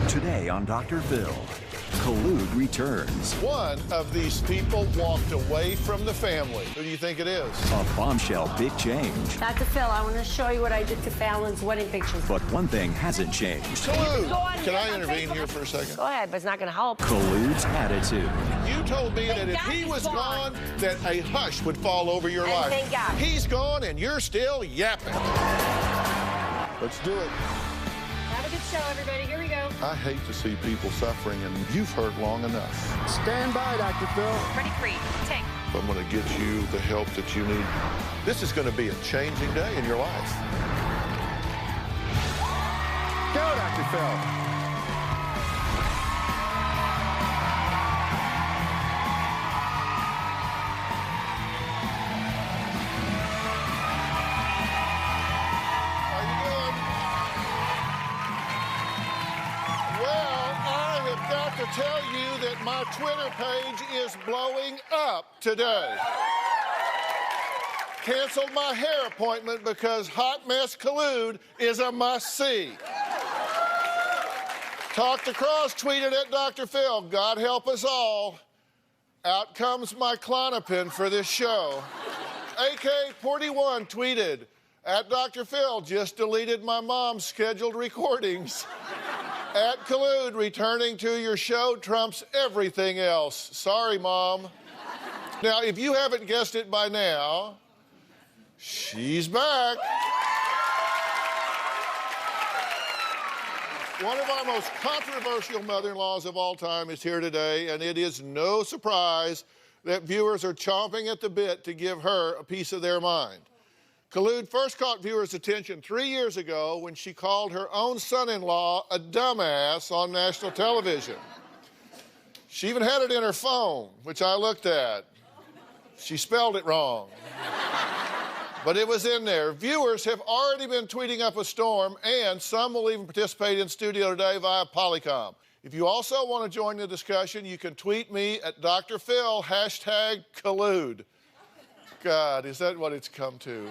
Today on Dr. Phill, collude returns. One of these people walked away from the family. Who do you think it is? A bombshell big change. Dr. Phill, I want to show you what I did to Fallon's wedding pictures. But one thing hasn't changed. Collude. Can I intervene here for a second? Go ahead, but it's not going to help. Collude's attitude. You told me that if he was gone, that a hush would fall over your life. Thank God. He's gone and you're still yapping. Let's do it. Have a good show, everybody. Here we go. I hate to see people suffering, and you've heard long enough. Stand by, Dr. Phill. Ready, free, take. I'm going to get you the help that you need. This is going to be a changing day in your life. Go, Dr. Phill. To tell you that my Twitter page is blowing up today. Canceled my hair appointment because Hot Mess Collude is a must-see. Talked across, tweeted at Dr. Phill, God help us all. Out comes my Klonopin for this show. AK-41 tweeted, at Dr. Phill, just deleted my mom's scheduled recordings. At Collude, returning to your show trumps everything else. Sorry, Mom. Now, if you haven't guessed it by now, she's back. One of our most controversial mother-in-laws of all time is here today, and it is no surprise that viewers are chomping at the bit to give her a piece of their mind. Collude first caught viewers' attention 3 years ago when she called her own son-in-law a dumbass on national television. She even had it in her phone, which I looked at. She spelled it wrong. But it was in there. Viewers have already been tweeting up a storm, and some will even participate in studio today via Polycom. If you also want to join the discussion, you can tweet me at Dr. Phill, #Collude. God, is that what it's come to?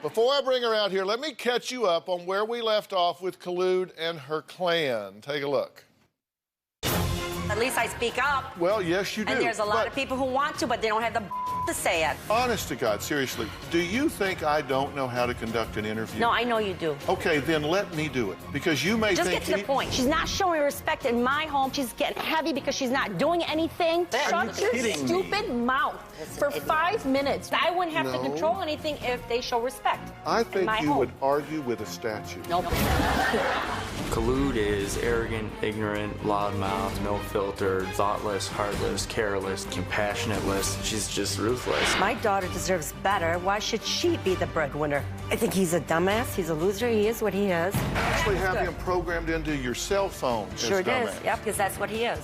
Before I bring her out here, let me catch you up on where we left off with Collude and her clan. Take a look. At least I speak up. Well, yes, you do. And there's a lot of people who want to, but they don't have the to say it. Honest to God, seriously, do you think I don't know how to conduct an interview? No, I know you do. Okay, then let me do it, because you may Just think... get to the point. She's not showing respect in my home. She's getting heavy because she's not doing anything. Shut your stupid mouth for 5 minutes. I wouldn't have to No. control anything if they show respect. I think my you home. would argue with a statue. Nope. Collude is arrogant, ignorant, loudmouth, no filter, thoughtless, heartless, careless, compassionateless. She's just ruthless. My daughter deserves better. Why should she be the breadwinner? I think he's a dumbass. He's a loser. He is what he is. Actually have him programmed into your cell phone as Sure it is. dumbass. Yep, because that's what he is.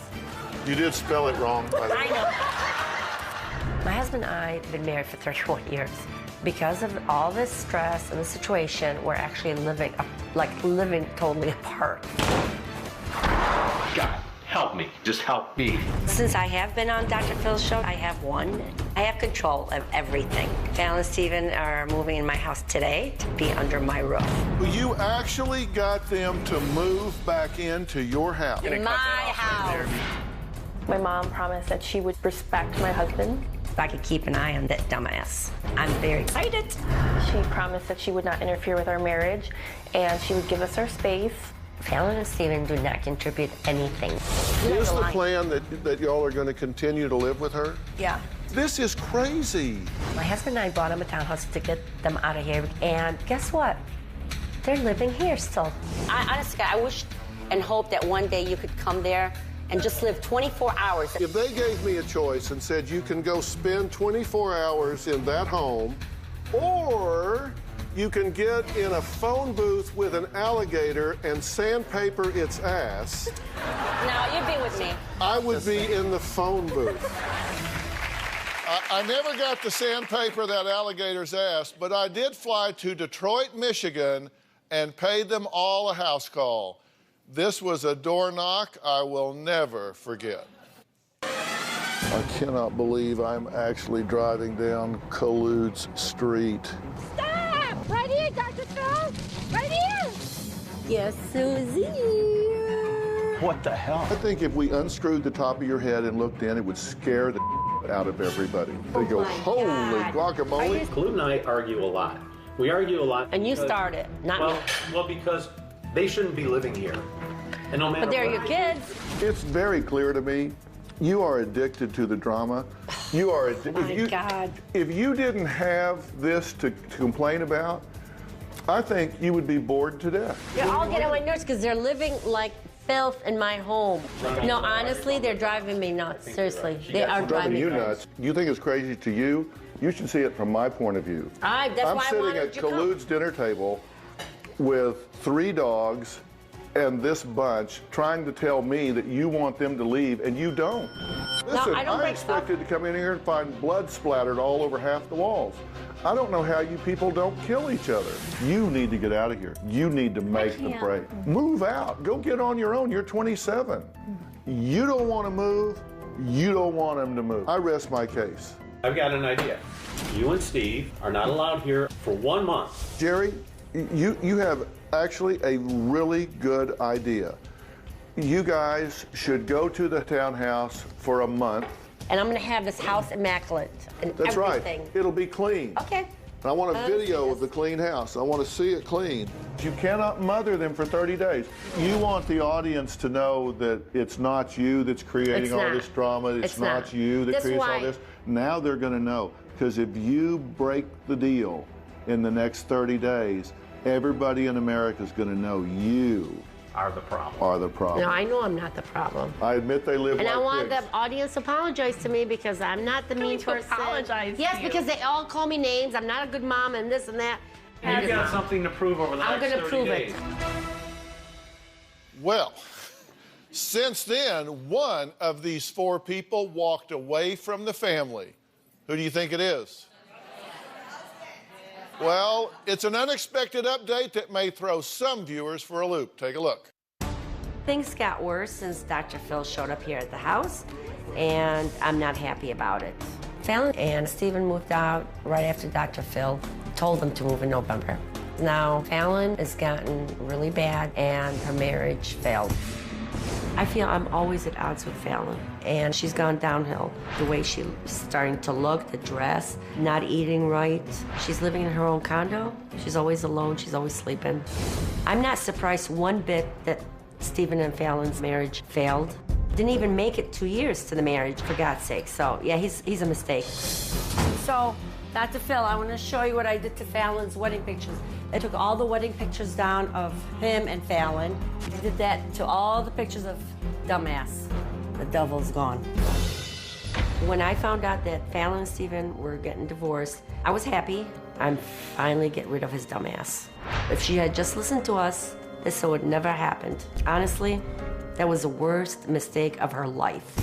You did spell it wrong, by the way. I know. My husband and I have been married for 31 years. Because of all this stress and the situation, we're actually living totally apart. God, help me. Just help me. Since I have been on Dr. Phil's show, I have won. I have control of everything. Val and Steven are moving in my house today to be under my roof. Well, you actually got them to move back into your house. My house. My mom promised that she would respect my husband. If I could keep an eye on that dumbass. I'm very excited. She promised that she would not interfere with our marriage, and she would give us our space. Fallon and Steven do not contribute anything. Is the plan that y'all are going to continue to live with her? Yeah. This is crazy. My husband and I bought them a townhouse to get them out of here, and guess what? They're living here still. Honestly, I wish and hope that one day you could come there and just live 24 hours. If they gave me a choice and said you can go spend 24 hours in that home, or you can get in a phone booth with an alligator and sandpaper its ass, No, you'd be with me. I would be in the phone booth. I never got to sandpaper that alligator's ass, but I did fly to Detroit, Michigan, and paid them all a house call. This was a door knock I will never forget. I cannot believe I'm actually driving down Collude's street. Stop! Right here, Dr. Phill! Right here! Yes, Susie. What the hell? I think if we unscrewed the top of your head and looked in, it would scare the out of everybody. They go, holy guacamole. Kalud and I argue a lot. We argue a lot. And you started, not me. Well, because they shouldn't be living here. And no matter But they're what your kids. It's very clear to me, you are addicted to the drama. You are addicted. God. If you didn't have this to complain about, I think you would be bored to death. They're all getting on my nerves because they're living like filth in my home. No, honestly, they're driving me nuts. Seriously, they are driving me nuts. You think it's crazy to you? You should see it from my point of view. That's I'm why I sitting wanted at you to come. Kalud's dinner table with 3 dogs and this bunch trying to tell me that you want them to leave and you don't. Listen, I don't break expected to come in here and find blood splattered all over half the walls. I don't know how you people don't kill each other. You need to get out of here. You need to make the break. Move out. Go get on your own. You're 27. You don't want to move. You don't want them to move. I rest my case. I've got an idea. You and Steve are not allowed here for 1 month. Jerry, you have actually a really good idea. You guys should go to the townhouse for a month. And I'm going to have this house immaculate and That's everything. right. It'll be clean. Okay. And I want a video of the clean house. I want to see it clean. You cannot mother them for 30 days. You want the audience to know that it's not you that's creating all this drama. It's not you that creates all this. Now they're going to know. Because if you break the deal in the next 30 days, everybody in America is going to know you Are the problem. are the problem. No, I know I'm not the problem. I admit they live And like I want pigs. the audience to apologize to me because I'm not the mean person. Yes, because they all call me names. I'm not a good mom and this and that. You've got something to prove over the I'm next gonna 30 prove days. it. Well, since then, one of these 4 people walked away from the family. Who do you think it is? Well, it's an unexpected update that may throw some viewers for a loop. Take a look. Things got worse since Dr. Phill showed up here at the house, and I'm not happy about it. Fallon and Stephen moved out right after Dr. Phill told them to move in November. Now, Fallon has gotten really bad, and her marriage failed. I feel I'm always at odds with Fallon, and she's gone downhill. The way she's starting to look, the dress, not eating right. She's living in her own condo. She's always alone. She's always sleeping. I'm not surprised one bit that Stephen and Fallon's marriage failed. Didn't even make it 2 years to the marriage, for God's sake. So, yeah, he's a mistake. So, Dr. Phill, I want to show you what I did to Fallon's wedding pictures. I took all the wedding pictures down of him and Fallon. I did that to all the pictures of dumbass. The devil's gone. When I found out that Fallon and Stephen were getting divorced, I was happy. I'm finally getting rid of his dumbass. If she had just listened to us, this would never happened. Honestly, that was the worst mistake of her life.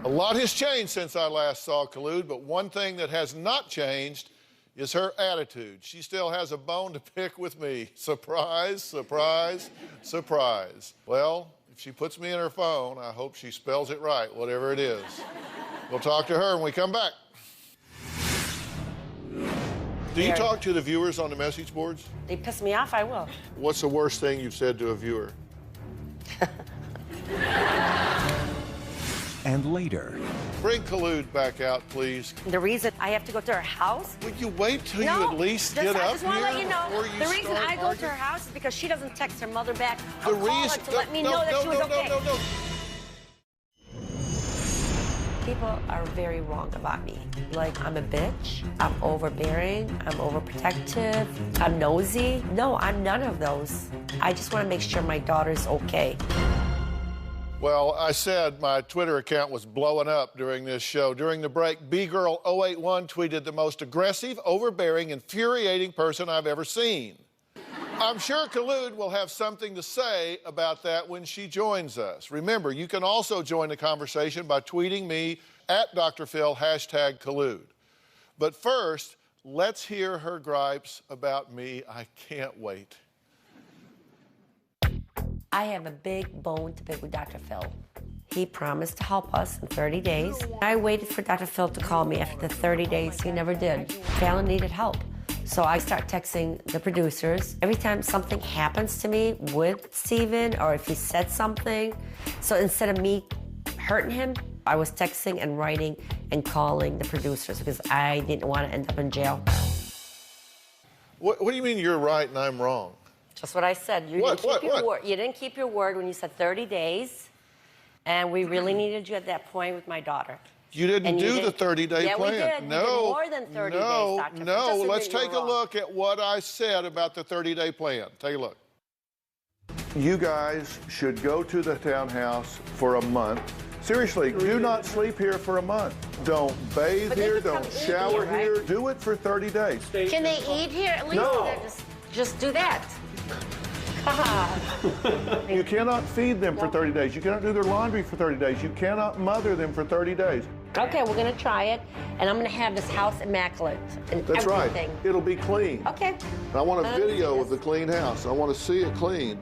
A lot has changed since I last saw Kalud, but one thing that has not changed is her attitude. She still has a bone to pick with me. Surprise, surprise, surprise. Well, if she puts me in her phone, I hope she spells it right, whatever it is. We'll talk to her when we come back. Do you talk to the viewers on the message boards? They piss me off, I will. What's the worst thing you've said to a viewer? And later, Bring Kalud back out, please. The reason I have to go to her house? Would you wait till you at least I get up just want to let you here know, before you the reason start I go to arguing? her house is because she doesn't text her mother back The or call her reason- to let me know that she was okay. No. People are very wrong about me. Like, I'm a bitch, I'm overbearing, I'm overprotective, I'm nosy. No, I'm none of those. I just want to make sure my daughter's okay. Well, I said my Twitter account was blowing up during this show. During the break, BGirl081 tweeted the most aggressive, overbearing, infuriating person I've ever seen. I'm sure Kalud will have something to say about that when she joins us. Remember, you can also join the conversation by tweeting me at Dr. Phill, #Kalud. But first, let's hear her gripes about me. I can't wait. I have a big bone to pick with Dr. Phill. He promised to help us in 30 days. I waited for Dr. Phill to call me after the 30 days. He never did. Fallon needed help. So I start texting the producers every time something happens to me with Steven or if he said something. So instead of me hurting him, I was texting and writing and calling the producers because I didn't want to end up in jail. What do you mean you're right and I'm wrong? Just what I said. You didn't keep your word. You didn't keep your word when you said 30 days, and we really needed you at that point with my daughter. You didn't do the 30-day plan. Yeah, we did. No, we did more than 30 days, Dr. No, let's take a look at what I said about the 30-day plan. Take a look. You guys should go to the townhouse for a month. Seriously, do not sleep here for a month. Don't bathe here, don't shower here. Do it for 30 days. Can they eat here at least? No. Just do that. You cannot feed them for 30 days. You cannot do their laundry for 30 days. You cannot mother them for 30 days. Okay, we're gonna try it, and I'm gonna have this house immaculate and That's everything. right. It'll be clean. Okay. And I want a video of the clean house. I want to see it clean.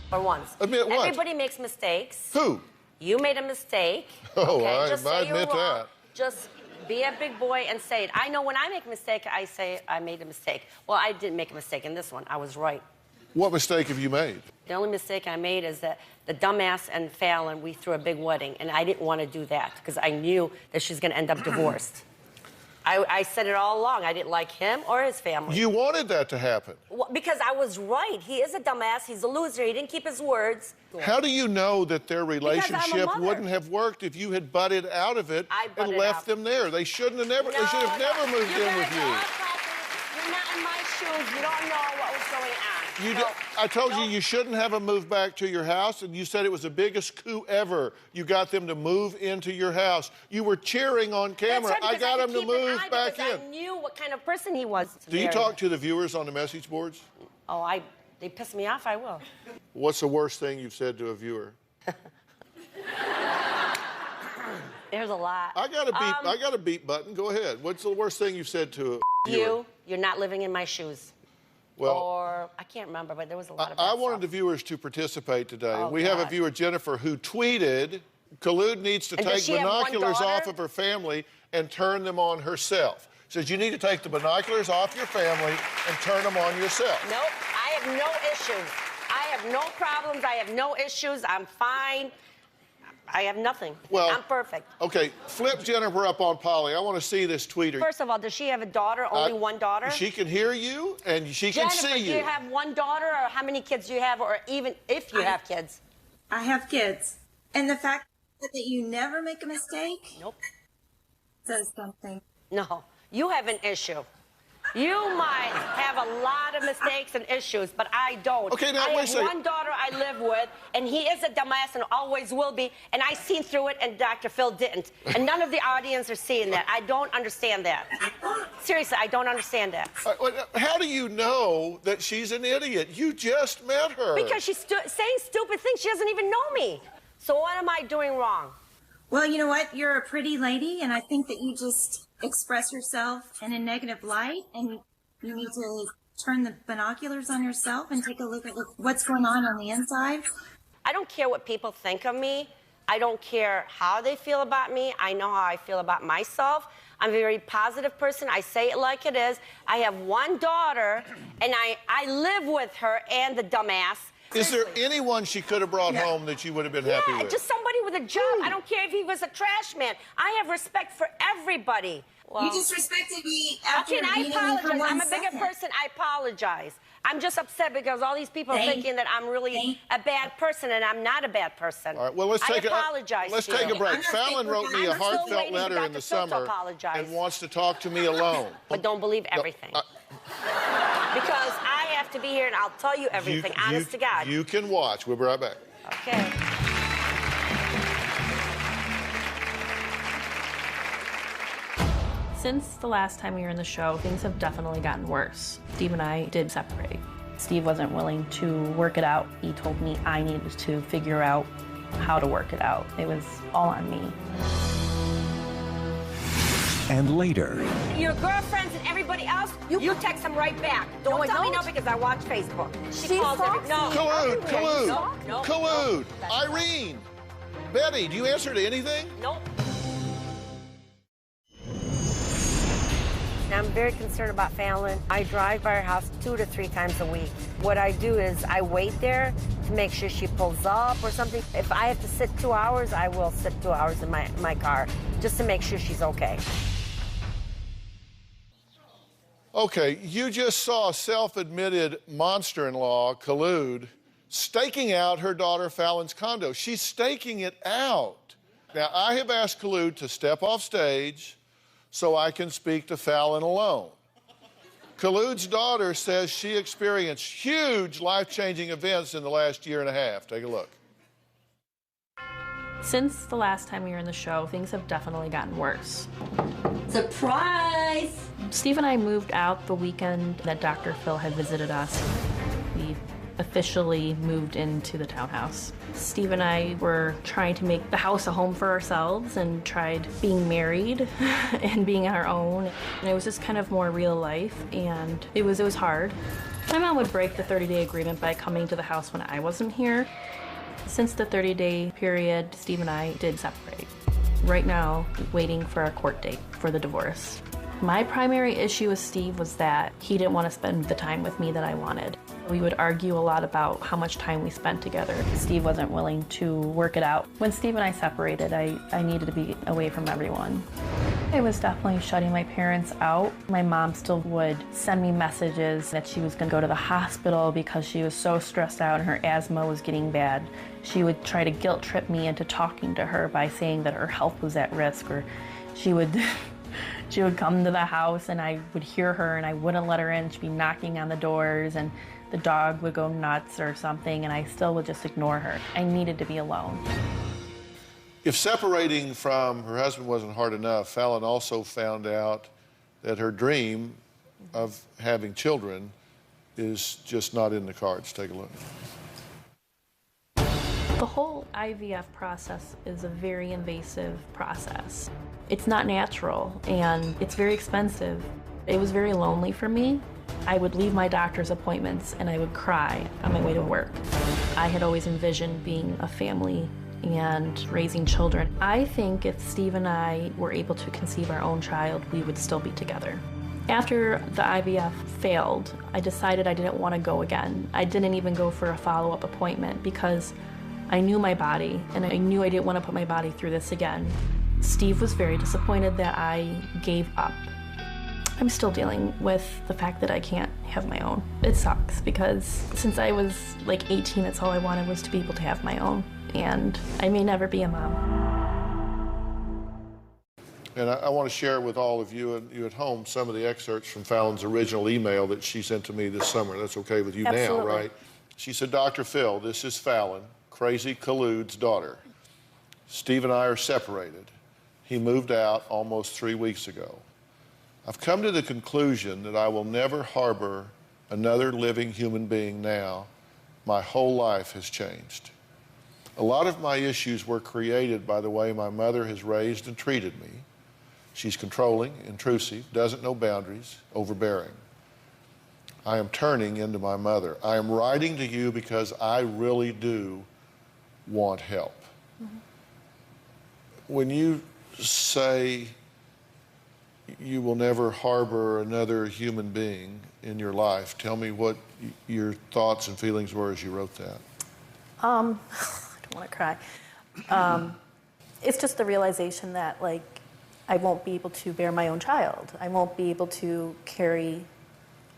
For once. Admit what? Everybody makes mistakes. Who? You made a mistake. Oh, okay? I Just say you're admit wrong. that. Just be a big boy and say it. I know when I make a mistake, I say I made a mistake. Well, I didn't make a mistake in this one. I was right. What mistake have you made? The only mistake I made is that the dumbass and Fallon, we threw a big wedding, and I didn't want to do that because I knew that she's going to end up divorced. I said it all along. I didn't like him or his family. You wanted that to happen. Well, because I was right. He is a dumbass. He's a loser. He didn't keep his words. How do you know that their relationship mother. wouldn't have worked if you had butted out of it and butted left out. them there? They shouldn't have never. They should have never moved in with you. You're not in my shoes. You don't know what was going on. I told you you shouldn't have them move back to your house, and you said it was the biggest coup ever. You got them to move into your house. You were cheering on camera. That's right, I got could them to keep an move eye back because in. I knew what kind of person he was. Do you talk to the viewers on the message boards? Oh, they piss me off, I will. What's the worst thing you've said to a viewer? There's a lot. I got a beep button. Go ahead. What's the worst thing you've said to a viewer? You're not living in my shoes. Well, or I can't remember, but there was a lot of I bad wanted stuff. the viewers to participate today. Oh, we have a God. viewer, Jennifer, who tweeted, Khaloud needs to And does take she have one binoculars daughter? off of her family and turn them on herself. Says you need to take the binoculars off your family and turn them on yourself. Nope, I have no issues. I have no problems. I have no issues. I'm fine. I have nothing. Well, I'm perfect. Okay, flip Jennifer up on Polly. I want to see this tweeter. First of all, does she have a daughter? Only one daughter? She can hear you and she can Jennifer, see you. do you have one daughter, or how many kids do you have, or even if you have kids? I have kids. And the fact that you never make a mistake Nope. says something. No, you have an issue. You might have a lot of mistakes and issues, but I don't. Okay, now, I wait a have second. one daughter I live with, and he is a dumbass and always will be, and I seen through it, and Dr. Phill didn't. And none of the audience are seeing that. I don't understand that. Seriously, I don't understand that. How do you know that she's an idiot? You just met her. Because she's saying stupid things. She doesn't even know me. So what am I doing wrong? Well, you know what? You're a pretty lady, and I think that you just express yourself in a negative light, and you need to turn the binoculars on yourself and take a look at what's going on the inside. I don't care what people think of me. I don't care how they feel about me. I know how I feel about myself. I'm a very positive person. I say it like it is. I have one daughter, and I live with her and the dumbass. Is there anyone she could have brought home that you would have been happy with? Just somebody with a job. I don't care if he was a trash man. I have respect for everybody. Well, You just respected me after okay, I beating me for apologize. 1 I'm a bigger second. person. I apologize. I'm just upset because all these people are thinking that I'm really a bad person, and I'm not a bad person. All right, well, let's take apologize to take you. a break. Fallon wrote me a I'm still heartfelt waiting for letter in Dr. the Phill to summer apologize. and wants to talk to me alone. But don't believe everything. Because I have to be here, and I'll tell you everything, honest to God. You can watch. We'll be right back. Okay. Since the last time we were in the show, things have definitely gotten worse. Steve and I did separate. Steve wasn't willing to work it out. He told me I needed to figure out how to work it out. It was all on me. And later, Your girlfriends and everybody else, you text them right back. Don't tell me no because I watch Facebook. She calls every... No. Khaloud, Irene, Betty, do you answer to anything? Nope. Now I'm very concerned about Fallon. I drive by her house 2 to 3 times a week. What I do is I wait there to make sure she pulls up or something. If I have to sit 2 hours, I will sit 2 hours in my car just to make sure she's okay. Okay, you just saw self-admitted monster-in-law, Collude, staking out her daughter Fallon's condo. She's staking it out. Now, I have asked Collude to step off stage so I can speak to Fallon alone. Collude's daughter says she experienced huge life-changing events in the last year and a half. Take a look. Since the last time we were in the show, things have definitely gotten worse. Surprise! Steve and I moved out the weekend that Dr. Phill had visited us. We officially moved into the townhouse. Steve and I were trying to make the house a home for ourselves and tried being married and being our own. And it was just kind of more real life, and it was hard. My mom would break the 30-day agreement by coming to the house when I wasn't here. Since the 30-day period, Steve and I did separate. Right now, waiting for a court date for the divorce. My primary issue with Steve was that he didn't want to spend the time with me that I wanted. We would argue a lot about how much time we spent together. Steve wasn't willing to work it out. When Steve and I separated, I needed to be away from everyone. I was definitely shutting my parents out. My mom still would send me messages that she was going to go to the hospital because she was so stressed out and her asthma was getting bad. She would try to guilt trip me into talking to her by saying that her health was at risk, or she would come to the house and I would hear her and I wouldn't let her in. She'd be knocking on the doors and the dog would go nuts or something, and I still would just ignore her. I needed to be alone. If separating from her husband wasn't hard enough, Fallon also found out that her dream of having children is just not in the cards. Take a look. The whole IVF process is a very invasive process. It's not natural and it's very expensive. It was very lonely for me. I would leave my doctor's appointments and I would cry on my way to work. I had always envisioned being a family and raising children. I think if Steve and I were able to conceive our own child, we would still be together. After the IVF failed, I decided I didn't want to go again. I didn't even go for a follow-up appointment because I knew my body and I knew I didn't want to put my body through this again. Steve was very disappointed that I gave up. I'm still dealing with the fact that I can't have my own. It sucks because since I was like 18, that's all I wanted was to be able to have my own. And I may never be a mom. And I want to share with all of you and you at home some of the excerpts from Fallon's original email that she sent to me this summer. That's okay with you now, right? She said, Dr. Phill, this is Fallon, Crazy Collude's daughter. Steve and I are separated. He moved out almost 3 weeks ago. I've come to the conclusion that I will never harbor another living human being now. My whole life has changed. A lot of my issues were created by the way my mother has raised and treated me. She's controlling, intrusive, doesn't know boundaries, overbearing. I am turning into my mother. I am writing to you because I really do want help. Mm-hmm. When you say you will never harbor another human being in your life, tell me what your thoughts and feelings were as you wrote that. I don't want to cry. It's just the realization that, like, I won't be able to bear my own child. I won't be able to carry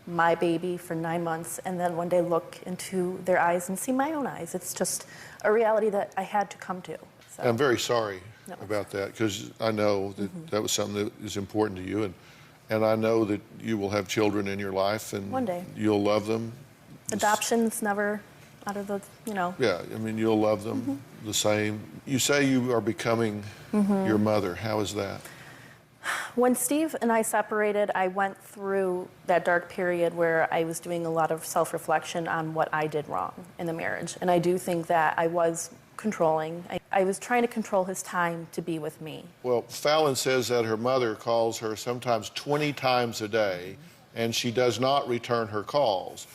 my baby for 9 months and then one day look into their eyes and see my own eyes. It's just a reality that I had to come to. So. I'm very sorry about that because I know that that was something that is important to you, and I know that you will have children in your life and one day you'll love them. Adoption's never out of the, you know. Yeah, I mean, you'll love them the same. You say you are becoming your mother. How is that? When Steve and I separated, I went through that dark period where I was doing a lot of self-reflection on what I did wrong in the marriage. And I do think that I was controlling. I was trying to control his time to be with me. Well, Fallon says that her mother calls her sometimes 20 times a day, and she does not return her calls.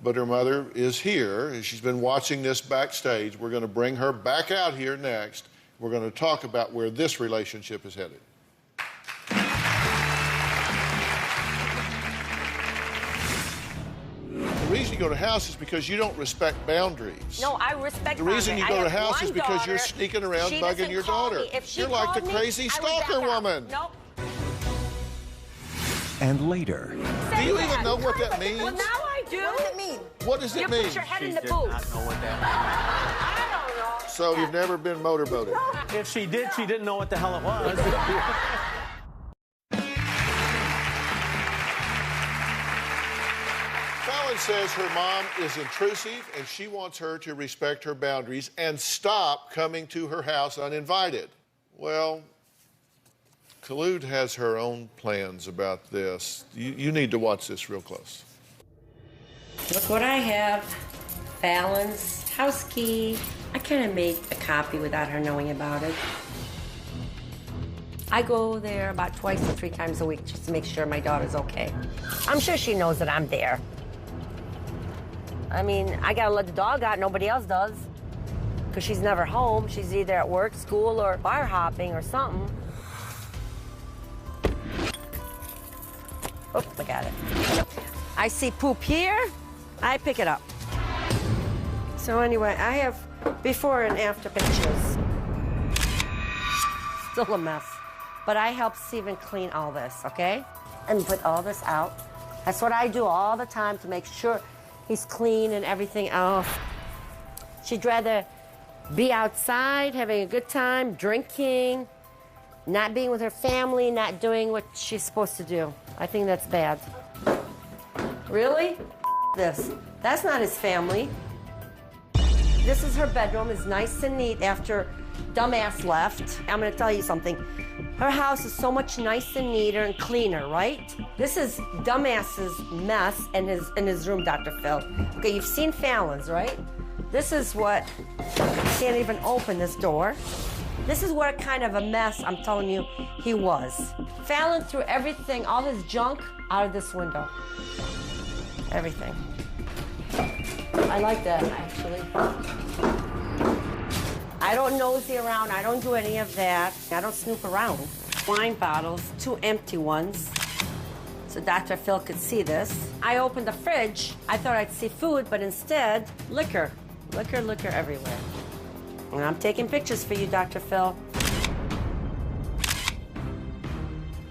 But her mother is here, and she's been watching this backstage. We're going to bring her back out here next. We're going to talk about where this relationship is headed. you go to House is because you don't respect boundaries. No, I respect The reason you boundaries. go to I have House is one because you're daughter. sneaking around She bugging doesn't your call daughter. me. If she You're like the called me, crazy I would back stalker out. woman. Nope. And later, Do you even know what that means? Well, now I do. What does it mean? What does You it mean? put your head in the booth. know what that I don't know. So you've never been motorboated? means. If she did, she didn't know what the hell it was. Fallon says her mom is intrusive and she wants her to respect her boundaries and stop coming to her house uninvited. Well, Khulud has her own plans about this. You need to watch this real close. Look what I have. Fallon's house key. I kind of made a copy without her knowing about it. I go there about twice to 3 times a week just to make sure my daughter's okay. I'm sure she knows that I'm there. I mean, I gotta let the dog out, nobody else does. Because she's never home. She's either at work, school, or bar hopping or something. Oh, I got it. I see poop here, I pick it up. So anyway, I have before and after pictures. Still a mess. But I help Steven clean all this, okay? And put all this out. That's what I do all the time to make sure he's clean and everything else. She'd rather be outside, having a good time, drinking, not being with her family, not doing what she's supposed to do. I think that's bad. Really? This. That's not his family. This is her bedroom. It's nice and neat after dumbass left. I'm gonna tell you something. Her house is so much nicer and neater and cleaner, right? This is dumbass's mess in his room, Dr. Phill. Okay, you've seen Fallon's, right? This is what, can't even open this door. This is what kind of a mess, I'm telling you, he was. Fallon threw everything, all his junk, out of this window. Everything. I like that, actually. I don't nosy around, I don't do any of that. I don't snoop around. Wine bottles, 2 empty ones, so Dr. Phill could see this. I opened the fridge, I thought I'd see food, but instead, liquor. Liquor, liquor everywhere. And I'm taking pictures for you, Dr. Phill.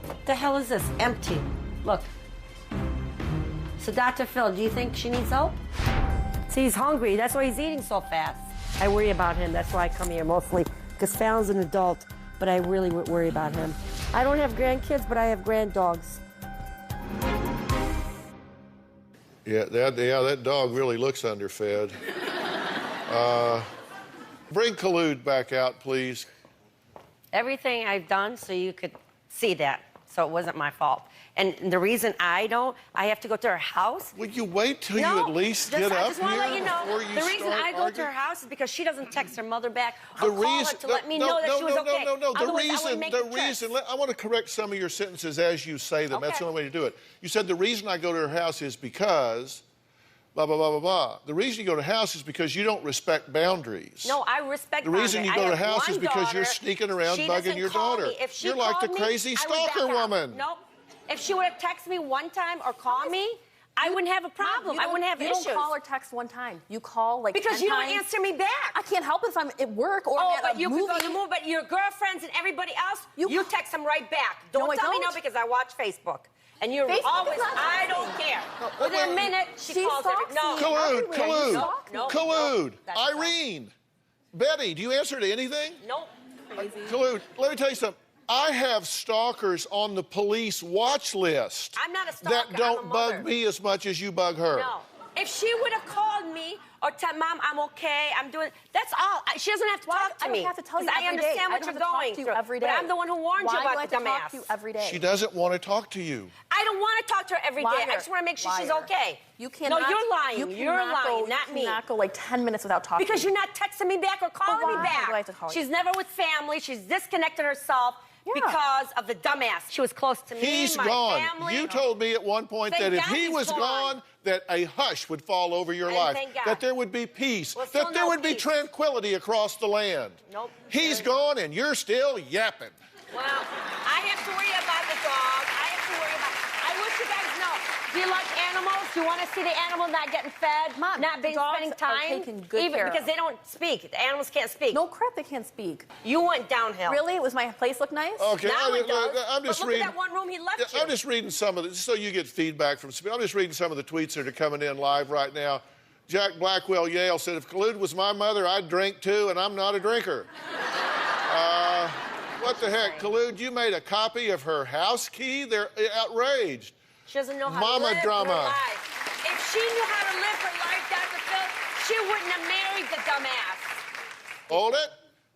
What the hell is this? Empty. Look. So, Dr. Phill, do you think she needs help? See, he's hungry. That's why he's eating so fast. I worry about him. That's why I come here mostly, because Fallon's an adult, but I really worry about him. I don't have grandkids, but I have grand dogs. Yeah, that dog really looks underfed. Bring Khulud back out, please. Everything I've done so you could see that, so it wasn't my fault. And the reason I have to go to her house. Would you wait till you at least get up I just want to here let you know, before you the reason start I go to arguing? her house is because she doesn't text her mother back or The call her reason, to let me know that she was okay. No. Otherwise, I wouldn't make the reason. trips. I want to correct some of your sentences as you say them. That's the only way to do it. You said the reason I go to her house is because. Blah, blah, blah, blah, blah. The reason you go to house is because you don't respect boundaries. No, I respect The reason you boundaries. go to I have house is one because you're daughter. sneaking around She bugging doesn't your call daughter. me. If she You're like the called me, crazy I would back stalker out. woman. Nope. If she would have texted me one time or called me, I wouldn't have a problem. I wouldn't have issues. You don't call or text one time. You call like because 10 you times. don't answer me back. I can't help it if I'm at work or at but a you movie. could go to move, but your girlfriends and everybody else, you text them right back. Don't I tell me don't. no because I watch Facebook. And you're Facebook always, is not I the don't same. care. No, Within a minute, she calls stalks every, no. me. Khulud, That's Irene, Betty, do you answer to anything? Nope. Khulud, let me tell you something. I have stalkers on the police watch list. I'm not a stalker, that I'm don't a mother. bug me as much as you bug her. No. If she would have called me or tell Mom, I'm okay, I'm doing, that's all. She doesn't have to talk to I me. don't have to tell you 'Cause I every day. understand I what don't you're have to talk going to you through. every day. But I'm the one who warned Why you do I about have the to talk dumbass. to you every day? She doesn't want to talk to you. I don't want to talk to her every day. I just want to make sure she's Liar. okay. You cannot. No, you're lying. You You're cannot lying, go, not me. You cannot go like 10 minutes without talking. Because you're not texting me back or calling me why back. do I have to call you? She's never with family. She's disconnected herself because of the dumbass. She was close to me, He's my gone. family. You told me at one point Thank that if God he he's was gone, that a hush would fall over your And life, thank God. that there would be peace, Well, still that there no would be peace. tranquility across the land. Nope. He's gone and you're still yapping. Well, I have to worry about the dog. I have to worry about. I wish you guys know. Do you like animals? Do you want to see the animal not getting fed? Mom, not being dogs spending are time? taken good care of. Because they don't speak. The animals can't speak. No crap, they can't speak. You went downhill. Really? Was my place look nice? Okay, Now it does. I'm just but look reading. at that one room he left you. I'm just reading some of the, so you get feedback from some. I'm just reading some of the tweets that are coming in live right now. Jack Blackwell Yale said, if Khaloud was my mother, I'd drink too, and I'm not a drinker. What the heck, Khaloud, you made a copy of her house key? They're outraged. She doesn't know how Mama to live drama. her life. If she knew how to live her life, Dr. Phill, she wouldn't have married the dumbass. Hold it.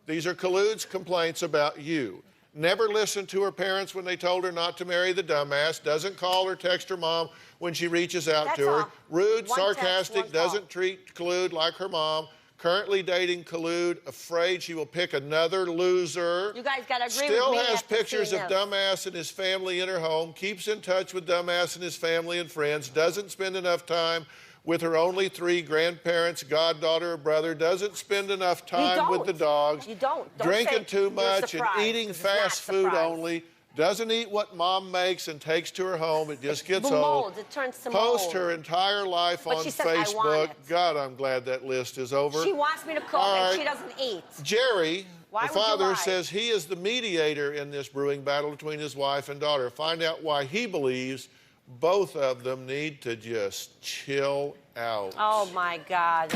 These are Khaloud's complaints about you. Never listened to her parents when they told her not to marry the dumbass. Doesn't call or text her mom when she reaches out That's to her. all. Rude, One text, sarcastic, one call. doesn't treat Khaloud like her mom. Currently dating Khaloud, afraid she will pick another loser. You guys got to agree Still with me. has after pictures of seeing this. Dumbass and his family in her home. Keeps in touch with Dumbass and his family and friends. Doesn't spend enough time with her only 3 grandparents, goddaughter, or brother. Doesn't spend enough time with the dogs. You don't. Don't Drinking say too you're much and surprised. eating It's not fast food surprised. only. Doesn't eat what mom makes and takes to her home. It just gets The old. mold, it turns to Post mold. her entire life But on she says, "I want Facebook. it." God, I'm glad that list is over. She wants me to cook All and right. she doesn't eat. Jerry, Why the would you father, lie? says he is the mediator in this brewing battle between his wife and daughter. Find out why he believes both of them need to just chill out. Oh, my God.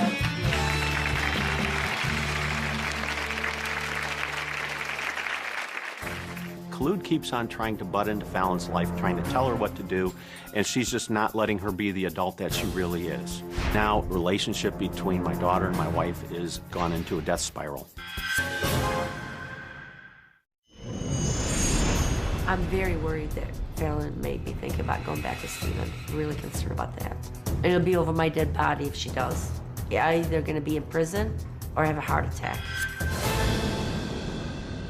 Khaloud keeps on trying to butt into Fallon's life, trying to tell her what to do, and she's just not letting her be the adult that she really is. Now, relationship between my daughter and my wife is gone into a death spiral. I'm very worried that Fallon may be thinking about going back to Stephen. I'm really concerned about that. And it'll be over my dead body if she does. Yeah, either going to be in prison or have a heart attack.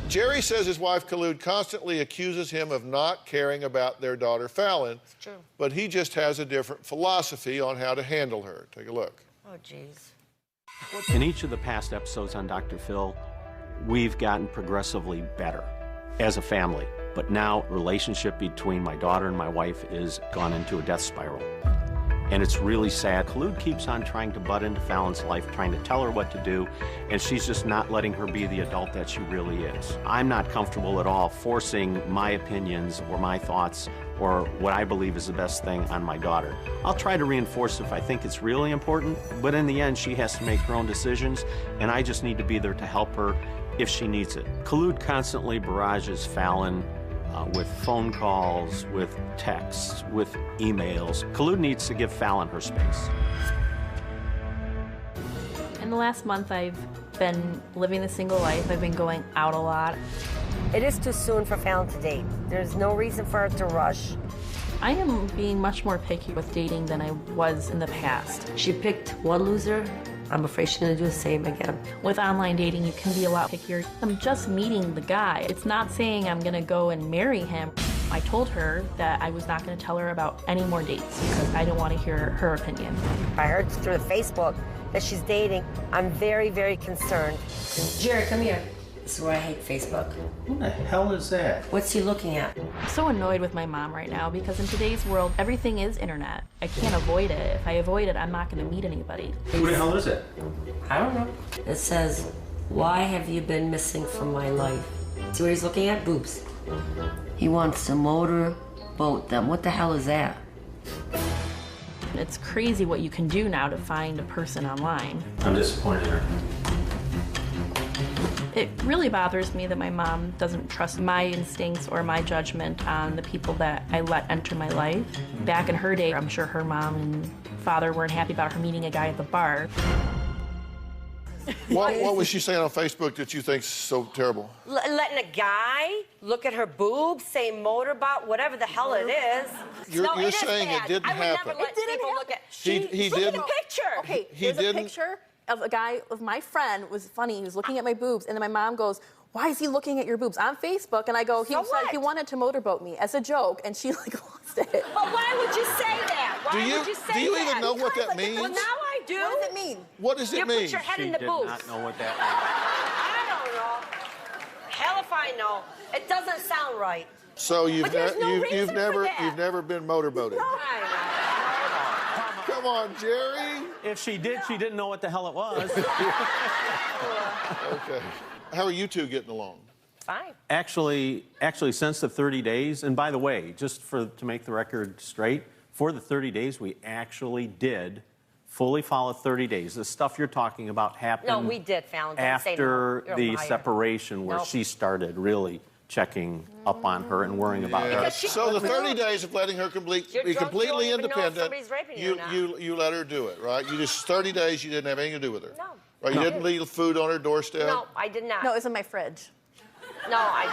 Jerry says his wife Khaloud constantly accuses him of not caring about their daughter Fallon. It's true. But he just has a different philosophy on how to handle her. Take a look. Oh, jeez. In each of the past episodes on Dr. Phill, we've gotten progressively better as a family. But now, relationship between my daughter and my wife is gone into a death spiral. And it's really sad. Khaloud keeps on trying to butt into Fallon's life, trying to tell her what to do, and she's just not letting her be the adult that she really is. I'm not comfortable at all forcing my opinions or my thoughts or what I believe is the best thing on my daughter. I'll try to reinforce if I think it's really important, but in the end, she has to make her own decisions, and I just need to be there to help her if she needs it. Khaloud constantly barrages Fallon with phone calls, with texts, with emails. Khaloud needs to give Fallon her space. In the last month, I've been living the single life. I've been going out a lot. It is too soon for Fallon to date. There's no reason for her to rush. I am being much more picky with dating than I was in the past. She picked one loser. I'm afraid she's going to do the same again. With online dating, you can be a lot pickier. I'm just meeting the guy. It's not saying I'm going to go and marry him. I told her that I was not going to tell her about any more dates because I didn't want to hear her opinion. I heard through the Facebook that she's dating. I'm very, very concerned. Jerry, come here. This is why I hate Facebook. What the hell is that? What's he looking at? I'm so annoyed with my mom right now because in today's world, everything is internet. I can't avoid it. If I avoid it, I'm not going to meet anybody. Who the hell is it? I don't know. It says, why have you been missing from my life? See what he's looking at? Boobs. He wants to motorboat them. What the hell is that? It's crazy what you can do now to find a person online. I'm disappointed in her. It really bothers me that my mom doesn't trust my instincts or my judgment on the people that I let enter my life. Back in her day, I'm sure her mom and father weren't happy about her meeting a guy at the bar. What was she saying on Facebook that you think's so terrible? Letting a guy look at her boobs, say motorboat, whatever the hell it is. You're it is saying it bad. didn't I would happen. never let people look at. He Look at didn't. the picture. Okay, He there's didn't- a picture of a guy of my friend. It was funny. He was looking at my boobs, and then my mom goes, "Why is he looking at your boobs?" On Facebook, and I go, "He So said what? he wanted to motorboat me as a joke," and she like lost it. But why would you say that? Why Do you- would you say do you that? even know what that Well, means? now I do. What does it mean? What does You it mean? put your head She in the did boobs. not know what that meant. I don't know. Hell if I know. It doesn't sound right. So But there's no reason for that. you've never been motorboated. I know. Come on, Jerry. If she did, she didn't know what the hell it was. Okay. How are you two getting along? Fine. Actually, since the 30 days, and by the way, just to make the record straight, for the 30 days, we actually did fully follow 30 days. The stuff you're talking about happened No, we did, Fallon. Don't say no. after You're a the liar. separation where she started really checking up on her and worrying about her. So the 30 days of letting her be completely independent, you let her do it, right? You just 30 days you didn't have anything to do with her. No. Right? You didn't leave food on her doorstep? No, I did not. No, it was in my fridge. No, I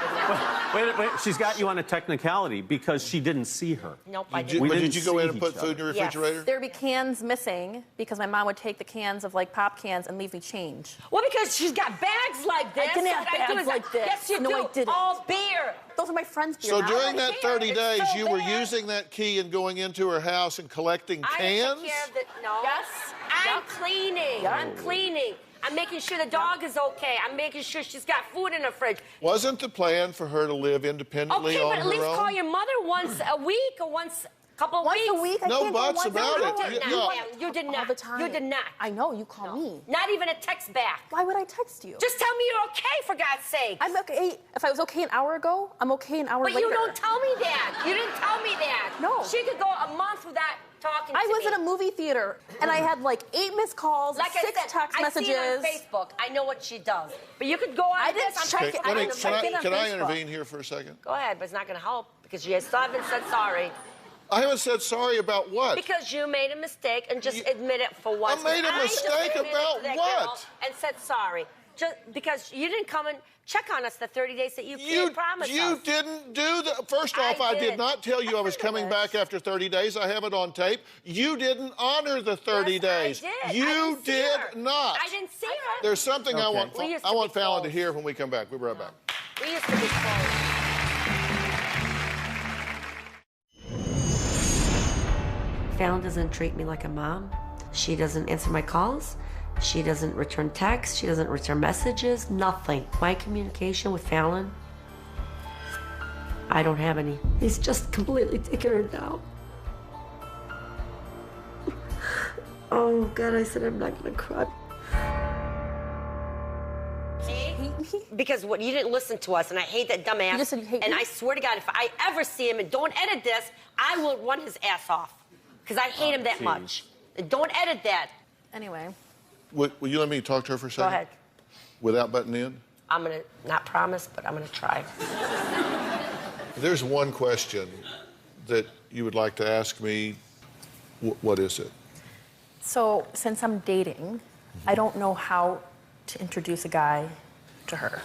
did not. Wait, she's got you on a technicality because she didn't see her. Nope, I didn't. But did you go in and put food in your refrigerator? Yes. There'd be cans missing because my mom would take the cans of like pop cans and leave me change. Well, because she's got bags like this. I didn't have bags like this. Yes, you no, do. I didn't. All beer. Those are my friends' beer. So now. during that 30 days, so you were bad. using that key and going into her house and collecting cans? I take care of the, no. Yes. I'm cleaning. Yep. I'm cleaning. I'm making sure the dog is okay. I'm making sure she's got food in her fridge. Wasn't the plan for her to live independently Okay, on but her at least own? call your mother once a week or once a couple of weeks. Once a week? I No can't go buts once about a it. week. You did No. not. You did not. All the time. You did not. I know, you call me. Not even a text back. Why would I text you? Just tell me you're okay, for God's sake. I'm okay. If I was okay an hour ago, I'm okay an hour But later. you don't tell me that. You didn't tell me that. No. She could go a month without talking to I me. was in a movie theater and I had like 8 missed calls, Like 6 I said, text I messages. see it on Facebook. I know what she does. But you could go on I didn't this. check it. I didn't check in on Can I Facebook. intervene here for a second? Go ahead, but it's not going to help because you still haven't said sorry. I haven't said sorry about what? Because you made a mistake and just admit it for once. I made a just mistake admitted about to that what? girl and said sorry. Just because you didn't come and check on us the 30 days that you promised us. You didn't do that. First off, I did not tell you I was coming back after 30 days. I have it on tape. You didn't honor the 30 days. I did. You did not. I didn't see her. There's something I want We used to Fallon be to close. hear when we come back. We'll be right back. We used to be close. Fallon doesn't treat me like a mom. She doesn't answer my calls. She doesn't return texts. She doesn't return messages. Nothing. My communication with Fallon, I don't have any. He's just completely taken her down. Oh, God, I said I'm not going to cry. Because what you didn't listen to us, and I hate that dumbass. You just said you hate and me? I swear to God, if I ever see him and don't edit this, I will run his ass off. Because I hate him that much. And don't edit that. Anyway. Will you let me talk to her for a second? Go ahead. Without butting in? I'm going to not promise, but I'm going to try. There's one question that you would like to ask me. What is it? So, since I'm dating, I don't know how to introduce a guy to her.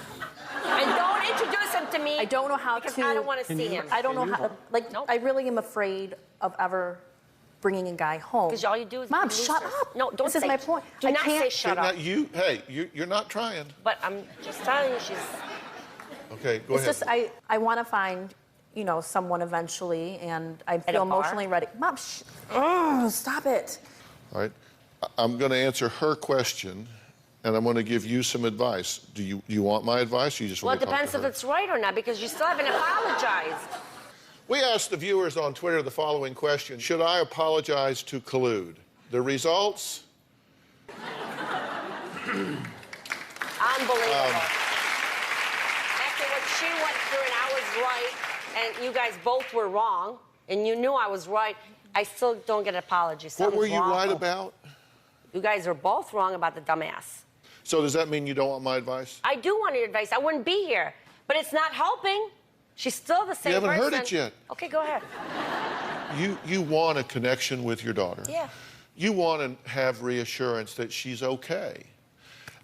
And don't introduce him to me. I don't know how because to. I don't want to see him. I don't know how. Like, Nope. I really am afraid of ever bringing a guy home. Because all you do is Mom, be shut losers. up. No, don't This is say- my point. Do I not can't- say shut up. You're not trying. But I'm just telling you, she's... Okay, go It's ahead. just I want to find, someone eventually, and I a feel bar? emotionally ready. Mom, stop it. All right. I'm going to answer her question, and I'm going to give you some advice. Do you want my advice? Or you just Well, want it to talk depends to if her? it's right or not, because you still haven't apologized. We asked the viewers on Twitter the following question: should I apologize to Collude? The results? Unbelievable. After what she went through and I was right, and you guys both were wrong, and you knew I was right, I still don't get an apology. What were Something's you wrong. right about? You guys are both wrong about the dumbass. So does that mean you don't want my advice? I do want your advice. I wouldn't be here. But it's not helping. She's still the same You haven't person. heard it yet. Okay, go ahead. You want a connection with your daughter. Yeah. You want to have reassurance that she's okay.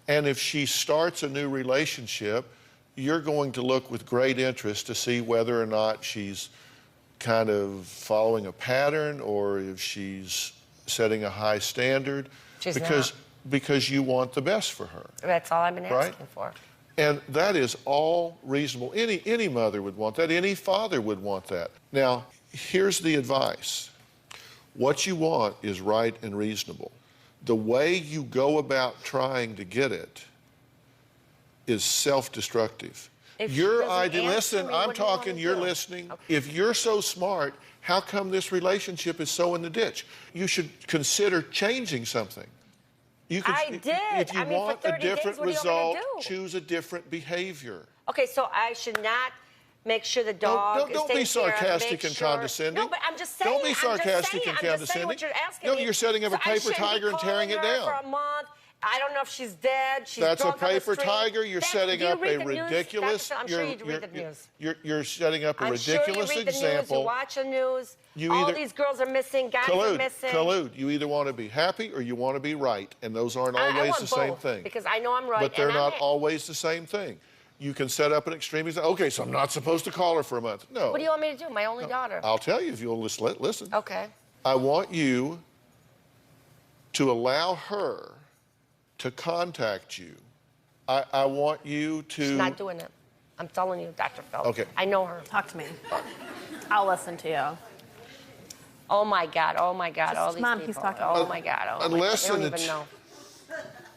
And if she starts a new relationship, you're going to look with great interest to see whether or not she's kind of following a pattern or if she's setting a high standard. She's because you want the best for her. That's all I've been Right? asking for. And that is all reasonable. Any mother would want that. Any father would want that. Now, here's the advice. What you want is right and reasonable. The way you go about trying to get it is self-destructive. Your doesn't idea, answer listen, me, I'm what do you wanna talking, you're do? listening. Okay. If you're so smart, how come this relationship is so in the ditch? You should consider changing something. You could, I did. If you I mean, for want a 30 days, different what do you want me result, to do? choose a different behavior. Okay, so I should not make sure the dog Don't is be taken care of, sarcastic make and sure... condescending. No, but I'm just saying. Don't be I'm just sarcastic saying, and I'm just saying condescending. what you're asking No, me. you're setting up a So I paper shouldn't be tiger and tearing calling it her down. For a month. I don't know if she's dead. She's That's a drunk on the paper street. tiger. You're setting Do you up read a the news? ridiculous. I'm sure you read the news. You're setting up a I'm ridiculous sure you read the news, example. you watch the news. You All either- these girls are missing, guys are missing. Collude. You either want to be happy or you want to be right, and those aren't I always want the same both, thing. because I know I'm right. But they're and I'm not always the same thing. You can set up an extreme example. Okay, so I'm not supposed to call her for a month. No. What do you want me to do? My only daughter. I'll tell you if you'll listen. Okay. I want you to allow her to contact you. I want you to... She's not doing it. I'm telling you, Dr. Phill. Okay. I know her. Talk to me. I'll listen to you. Oh my God, oh my God, Just, all these Mom, people. he's talking. Oh my God, oh Unless my God. They don't it's- even know.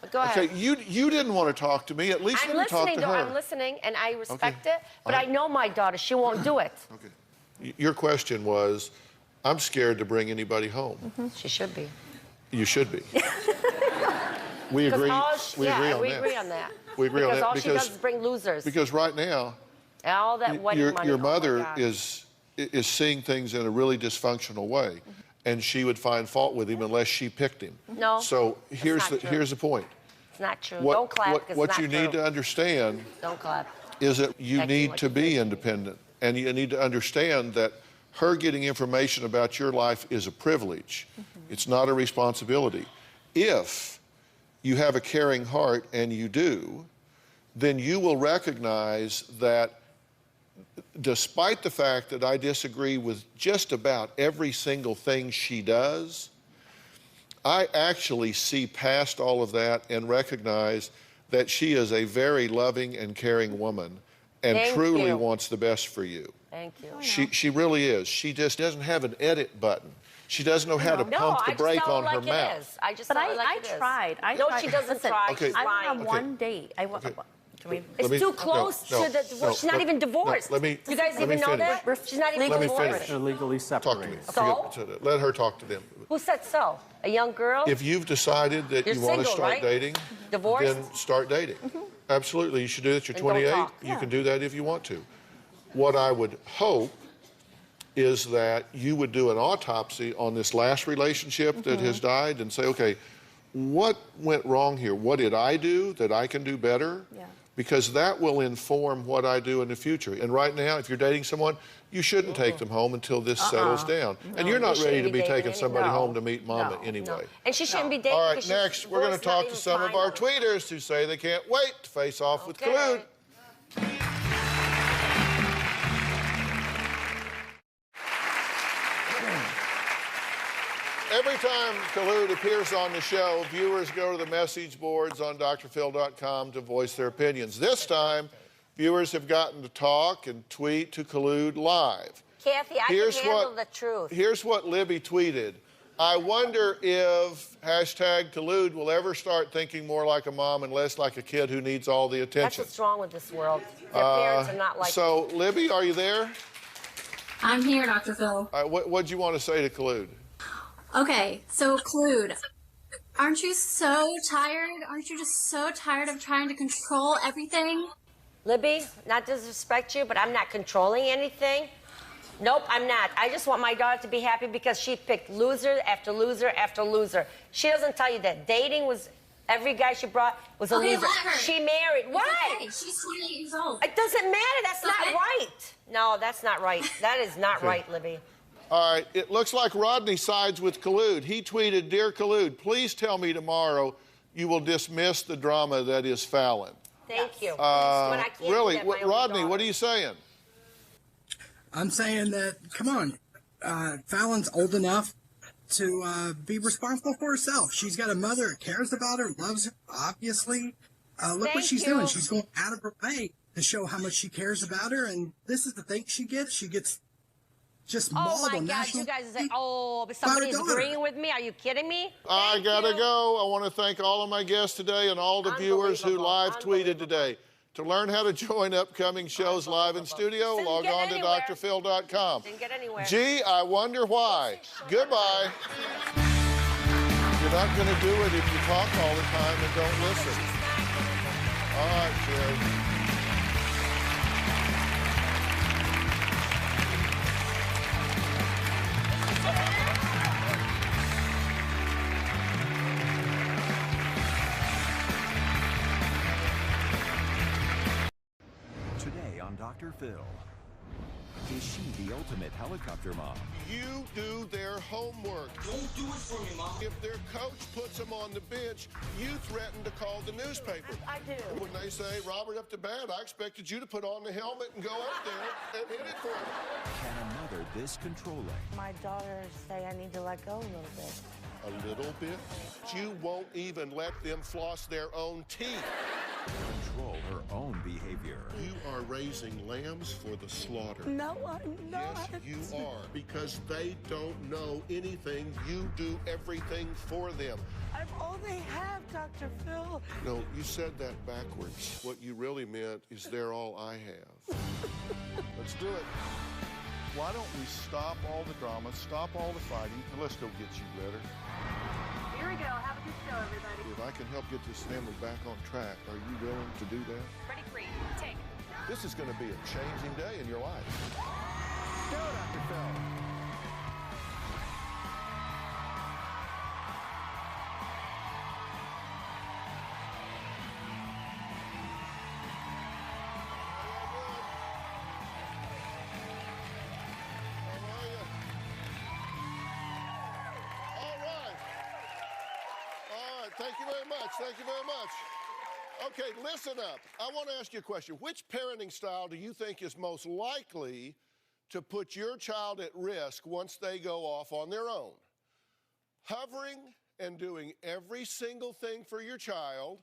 But go ahead. Okay, you didn't want to talk to me. At least I'm let me talk listening, to her. I'm listening, and I respect Okay. it, but All I right. know my daughter. She won't do it. Okay. Your question was, I'm scared to bring anybody home. She should be. You should be. We agree. We agree on we that. agree on that. We agree on because that all she does is bring losers. Because right now, And all that wedding money. your oh my mother God. is seeing things in a really dysfunctional way, and she would find fault with him unless she picked him. No, So here's not true. here's the point. It's not true. What, Don't clap, what, because what it's you not need true. to understand Don't clap. is that you Acting need like to you be did. independent, and you need to understand that her getting information about your life is a privilege. It's not a responsibility. If you have a caring heart, and you do, then you will recognize that despite the fact that I disagree with just about every single thing she does, I actually see past all of that and recognize that she is a very loving and caring woman and Thank truly you. wants the best for you. Thank you. She really is. She just doesn't have an edit button. She doesn't know how to pump the brake on her mouth. I just But tell her like I it is. tried. I No, tried. she doesn't Listen, try. Okay. She's I lying. went on one date. I went. Okay. Can we? It's Let me- too close no, to the no, divorce. She's not let- even no, divorced. let me- you guys let me even know finish. that? She's not even Let me divorced. finish. They're legally Talk to me. separated. Let her talk to them. Who said so? A young girl? If you've decided that You're you want to single, start right? dating, Divorced? then start dating. Absolutely, you should do that. You're And don't 28. talk. You can do that if you want to. What I would hope is that you would do an autopsy on this last relationship that has died and say, okay, what went wrong here? What did I do that I can do better? Yeah. Because that will inform what I do in the future. And right now, if you're dating someone, you shouldn't take them home until this settles down. And you're not You ready shouldn't to be be dating taking somebody any- no. home to meet mama No. anyway. And she shouldn't be dating. All right, because next, she's we're going to divorced, not talk to even some of our final. tweeters who say they can't wait to face off with Okay. Collude. Every time Collude appears on the show, viewers go to the message boards on drphil.com to voice their opinions. This time, viewers have gotten to talk and tweet to Collude live. Kathy, I can handle the truth. Here's what Libby tweeted. I wonder if hashtag Collude will ever start thinking more like a mom and less like a kid who needs all the That's attention. what's wrong with this world. Their parents are not like So, Libby, are you there? I'm here, Dr. Phill. What'd you want to say to Collude? Okay, so Clued, aren't you so tired? Aren't you just so tired of trying to control everything? Libby, not to disrespect you, but I'm not controlling anything. Nope, I'm not. I just want my daughter to be happy because she picked loser after loser after loser. She doesn't tell you that dating was, every guy she brought was a Okay, loser. let her. She married. What? Okay, she's 28 years old. It doesn't matter. That's not Okay. right. No, that's not right. That is not right, Libby. All right, it looks like Rodney sides with Collude. He tweeted, Dear Collude, please tell me tomorrow you will dismiss the drama that is Fallon. Thank you. Really, Rodney, what are you saying? I'm saying that, come on, Fallon's old enough to be responsible for herself. She's got a mother that cares about her, loves her, obviously. Look what she's doing. She's going out of her way to show how much she cares about her, and this is the thing she gets. She gets just mauled Oh my on God, national you guys are saying, oh, but by her somebody's daughter. agreeing with me? Are you kidding me? I gotta go. I want to thank all of my guests today and all the viewers who live tweeted today. To learn how to join upcoming shows live in studio, log on to drphil.com. Didn't get anywhere. Gee, I wonder why. Goodbye. You're not going to do it if you talk all the time and don't listen. All right, Jerry. Today on Dr. Phill. Is she the ultimate helicopter mom? You do their homework. Don't do it for me, Mom. If their coach puts them on the bench, you threaten to call the newspaper. I do. When they say, Robert, up to bat, I expected you to put on the helmet and go up there and hit it for them. Can a mother this controlling? My daughters say I need to let go a little bit. A little bit? You won't even let them floss their own teeth. Control her own behavior. You are raising lambs for the slaughter. No, I'm not. Yes, you are, because they don't know anything. You do everything for them. I'm all they have, Dr. Phill. No, you said that backwards. What you really meant is they're all I have. Let's do it. Why don't we stop all the drama, stop all the fighting, and let's go get you better. Here we go. Have a good show, everybody. If I can help get this family back on track, are you willing to do that? Ready, free. Take. This is going to be a changing day in your life. Go, Dr. Phill. Thank you very much. Thank you very much. Okay, listen up. I want to ask you a question. Which parenting style do you think is most likely to put your child at risk once they go off on their own? Hovering and doing every single thing for your child,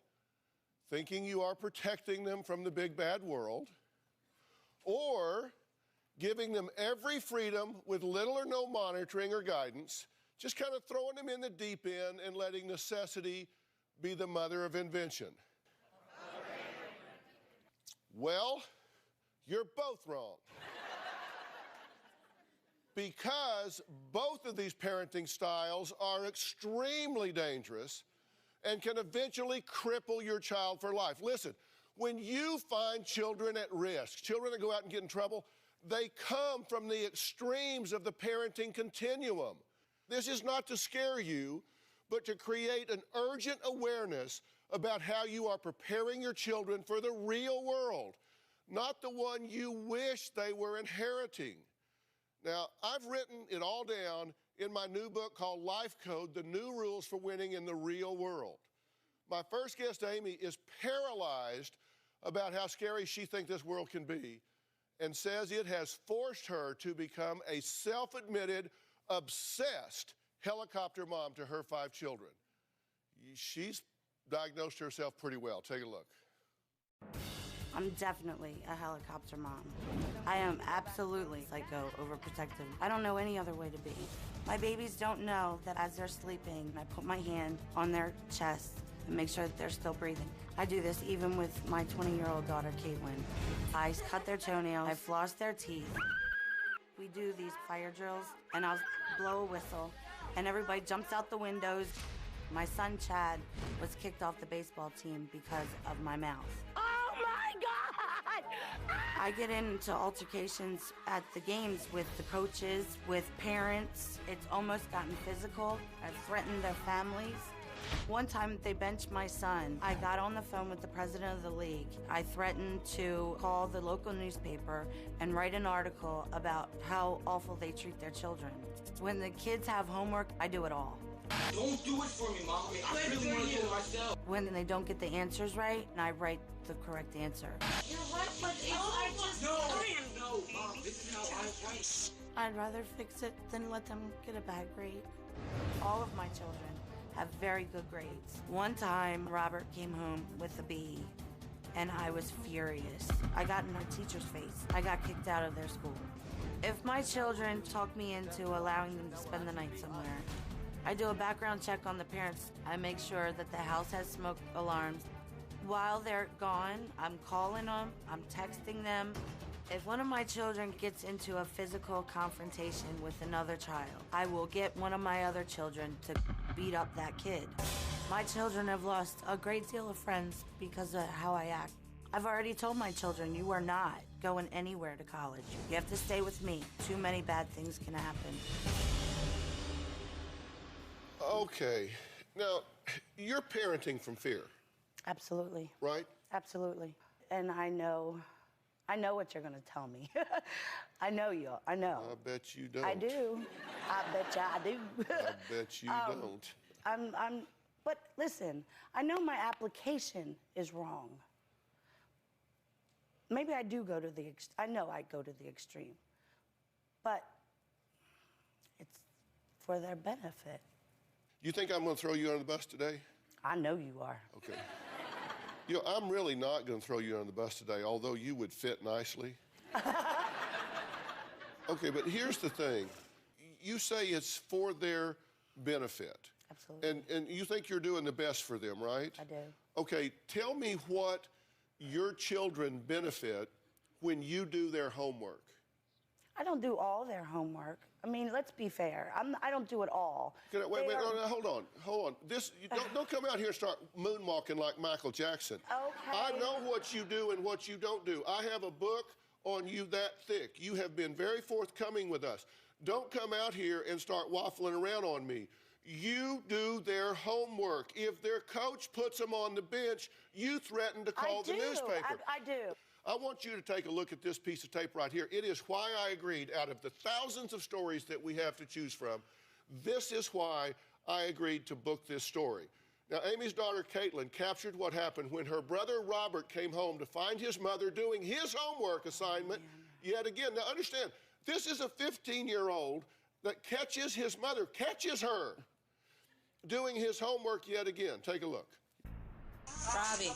thinking you are protecting them from the big bad world, or giving them every freedom with little or no monitoring or guidance, just kind of throwing them in the deep end and letting necessity be the mother of invention. Well, you're both wrong. Because both of these parenting styles are extremely dangerous and can eventually cripple your child for life. Listen, when you find children at risk, children that go out and get in trouble, they come from the extremes of the parenting continuum. This is not to scare you, but to create an urgent awareness about how you are preparing your children for the real world, not the one you wish they were inheriting. Now, I've written it all down in my new book called Life Code, The New Rules for Winning in the Real World. My first guest, Amy, is paralyzed about how scary she thinks this world can be and says it has forced her to become a self-admitted, obsessed helicopter mom to her 5 children. She's diagnosed herself pretty well. Take a look. I'm definitely a helicopter mom. I am absolutely psycho, overprotective. I don't know any other way to be. My babies don't know that as they're sleeping, I put my hand on their chest and make sure that they're still breathing. I do this even with my 20-year-old daughter, Caitlin. I cut their toenails, I floss their teeth. We do these fire drills, and I'll blow a whistle, and everybody jumps out the windows. My son, Chad, was kicked off the baseball team because of my mouth. Oh my God! I get into altercations at the games with the coaches, with parents. It's almost gotten physical. I've threatened their families. One time they benched my son. I got on the phone with the president of the league. I threatened to call the local newspaper and write an article about how awful they treat their children. When the kids have homework, I do it all. Don't do it for me, Mom. I really want to do it myself. When they don't get the answers right, I write the correct answer. You're right, but I just... No, Mom, this is how I write. I'd rather fix it than let them get a bad grade. All of my children have very good grades. One time, Robert came home with a B, and I was furious. I got in my teacher's face. I got kicked out of their school. If my children talk me into allowing them to spend the night somewhere, I do a background check on the parents. I make sure that the house has smoke alarms. While they're gone, I'm calling them, I'm texting them. If one of my children gets into a physical confrontation with another child, I will get one of my other children to beat up that kid. My children have lost a great deal of friends because of how I act. I've already told my children, you are not going anywhere to college. You have to stay with me. Too many bad things can happen. Okay. Now, you're parenting from fear. Absolutely. Right? Absolutely. And I know what you're gonna tell me. I know you. I know. I bet you don't. I do. I bet you I do. I bet you don't. But listen, I know my application is wrong. Maybe I do go to the, I know I go to the extreme. But it's for their benefit. You think I'm gonna throw you under the bus today? I know you are. Okay. You know, I'm really not gonna throw you under the bus today, although you would fit nicely. Okay, but here's the thing. You say it's for their benefit. Absolutely. And you think you're doing the best for them, right? I do. Okay, tell me what your children benefit when you do their homework. I don't do all their homework. I mean, let's be fair. I don't do it all. Wait, hold on. Don't come out here and start moonwalking like Michael Jackson. Okay. I know what you do and what you don't do. I have a book on you that thick. You have been very forthcoming with us. Don't come out here and start waffling around on me. You do their homework. If their coach puts them on the bench, you threaten to call the newspaper. I do. I want you to take a look at this piece of tape right here. It is why I agreed, out of the thousands of stories that we have to choose from, this is why I agreed to book this story. Now, Amy's daughter, Caitlin, captured what happened when her brother, Robert, came home to find his mother doing his homework assignment yet again. Now, understand, this is a 15-year-old that catches his mother, catches her, doing his homework yet again. Take a look. Robbie,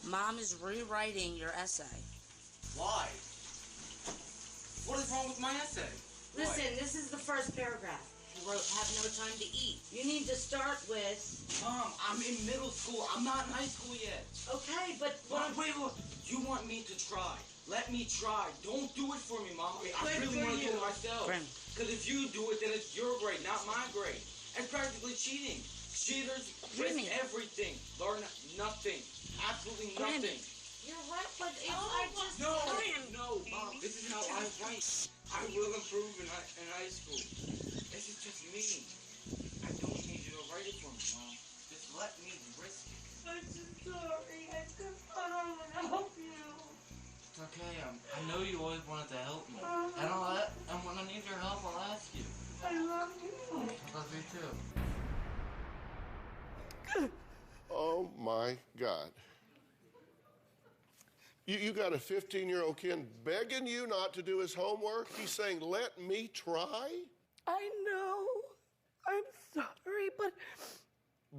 Mom is rewriting your essay. Why? What is wrong with my essay? Listen, this is the first paragraph. You wrote, have no time to eat. You need to start with... Mom, I'm in middle school. I'm not in high school yet. Okay, but... Mom, wait. You want me to try. Let me try. Don't do it for me, Mom. I really want to do it myself. Because if you do it, then it's your grade, not my grade. It's practically cheating. Cheaters risk everything. Learn nothing. Absolutely nothing. You're right, but if No, Mom. This is how I write. I will improve in high school. This is just me. I don't need you to write it for me, Mom. Just let me risk it. I'm just sorry. I don't want to help you. It's okay. I know you always wanted to help me. And when I need your help, I'll ask you. I love you. I love you too. Oh, my God. You got a 15-year-old kid begging you not to do his homework? He's saying, let me try? I know. I'm sorry, but...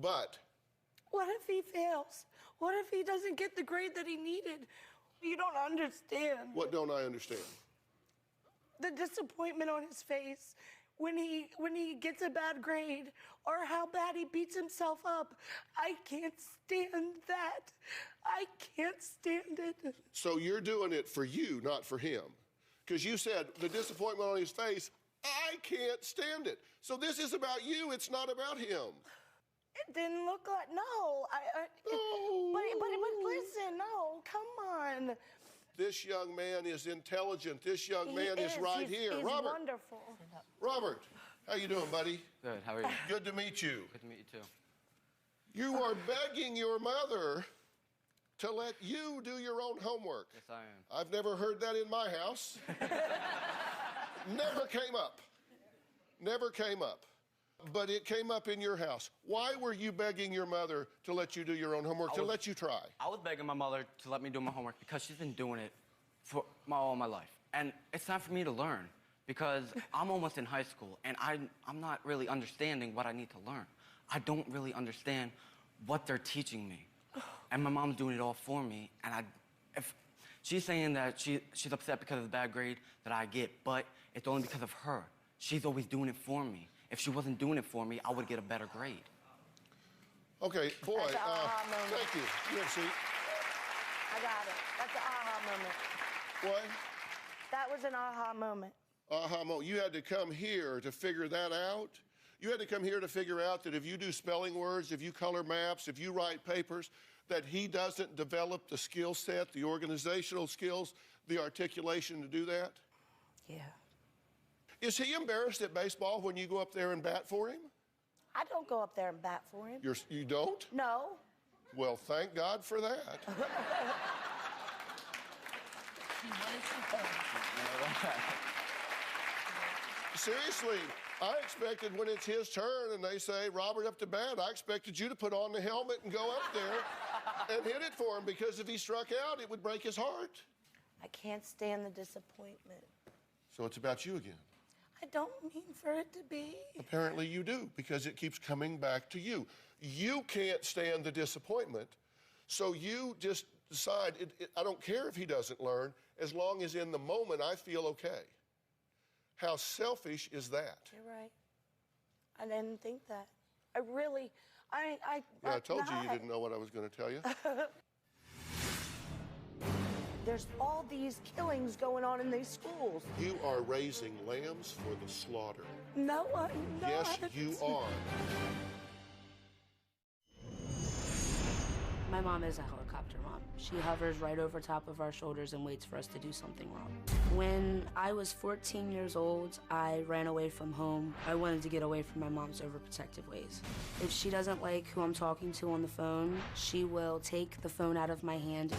But? What if he fails? What if he doesn't get the grade that he needed? You don't understand. What don't I understand? The disappointment on his face when he gets a bad grade, or how bad he beats himself up. I can't stand that. I can't stand it. So you're doing it for you, not for him. Because you said the disappointment on his face, I can't stand it. So this is about you, it's not about him. It didn't look like, no. But listen, no, come on. This young man is intelligent. This young man is right here. He's Robert. Wonderful. Robert, how you doing, buddy? Good, how are you? Good to meet you. Good to meet you too. You are begging your mother to let you do your own homework. Yes, I am. I've never heard that in my house. Never came up. Never came up. But it came up in your house. Why were you begging your mother to let you do your own homework, to let you try? I was begging my mother to let me do my homework because she's been doing it for all my life. And it's time for me to learn because I'm almost in high school and I'm not really understanding what I need to learn. I don't really understand what they're teaching me. And my mom's doing it all for me. And if she's saying that she's upset because of the bad grade that I get, but it's only because of her. She's always doing it for me. If she wasn't doing it for me, I would get a better grade. Okay, boy, That's an aha moment. thank you. You have a seat. I got it. That's an aha moment. What? That was an aha moment. Aha moment. You had to come here to figure that out? You had to come here to figure out that if you do spelling words, if you color maps, if you write papers, that he doesn't develop the skill set, the organizational skills, the articulation to do that? Yeah. Is he embarrassed at baseball when you go up there and bat for him? I don't go up there and bat for him. You don't? No. Well, thank God for that. Seriously, I expected when it's his turn and they say, Robert up to bat, I expected you to put on the helmet and go up there and hit it for him, because if he struck out, it would break his heart. I can't stand the disappointment. So it's about you again. I don't mean for it to be. Apparently you do, because it keeps coming back to you. You can't stand the disappointment, so you just decide, I don't care if he doesn't learn, as long as in the moment I feel okay. How selfish is that? You're right. I didn't think that. I really, Yeah, I told you didn't know what I was going to tell you. There's all these killings going on in these schools. You are raising lambs for the slaughter. No, I'm not. Yes, you are. My mom is a helicopter mom. She hovers right over top of our shoulders and waits for us to do something wrong. When I was 14 years old, I ran away from home. I wanted to get away from my mom's overprotective ways. If she doesn't like who I'm talking to on the phone, she will take the phone out of my hand.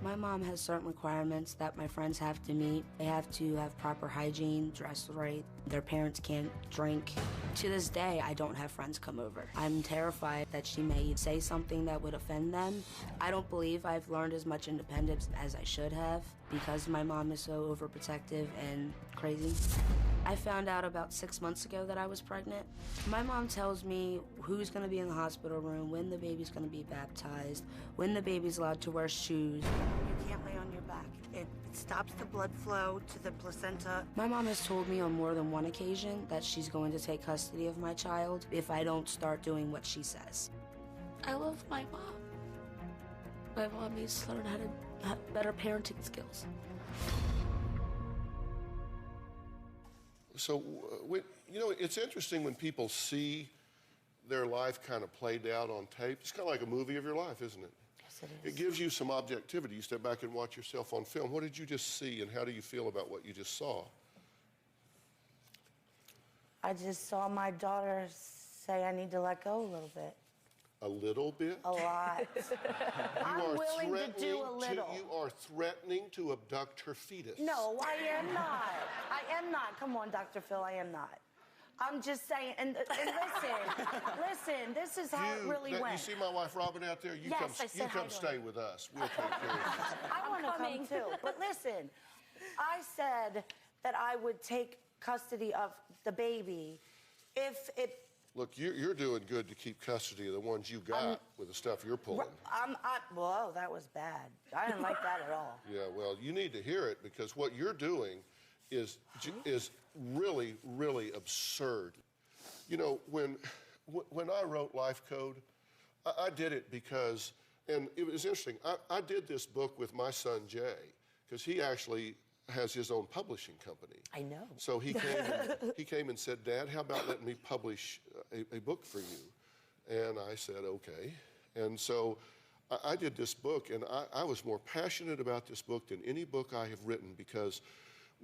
My mom has certain requirements that my friends have to meet. They have to have proper hygiene, dress right. Their parents can't drink. To this day, I don't have friends come over. I'm terrified that she may say something that would offend them. I don't believe I've learned as much independence as I should have because my mom is so overprotective and crazy. I found out about 6 months ago that I was pregnant. My mom tells me who's gonna be in the hospital room, when the baby's gonna be baptized, when the baby's allowed to wear shoes. You can't lay on your back. It stops the blood flow to the placenta. My mom has told me on more than one occasion that she's going to take custody of my child if I don't start doing what she says. I love my mom. My mom needs to learn how to have better parenting skills. So, you know, it's interesting when people see their life kind of played out on tape. It's kind of like a movie of your life, isn't it? Yes, it is. It gives you some objectivity. You step back and watch yourself on film. What did you just see, and how do you feel about what you just saw? I just saw my daughter say I need to let go a little bit. A little bit? A lot. I'm willing to do a little. You are threatening to abduct her fetus. No, I am not. I am not. Come on, Dr. Phil, I am not. I'm just saying, and listen, this is how it really went. You see my wife Robin out there? You Yes, come stay with us. We'll take care of you. I want to come too. But listen, I said that I would take custody of the baby if it... Look, you're doing good to keep custody of the ones you got with the stuff you're pulling. Whoa, that was bad. I didn't like that at all. Yeah, well, you need to hear it, because what you're doing is really, really absurd. You know, when I wrote Life Code, I did it because, and it was interesting, I did this book with my son Jay, because he actually has his own publishing company. I know. So he came and said, Dad, how about letting me publish a book for you? And I said, okay. And so I did this book, and I was more passionate about this book than any book I have written, because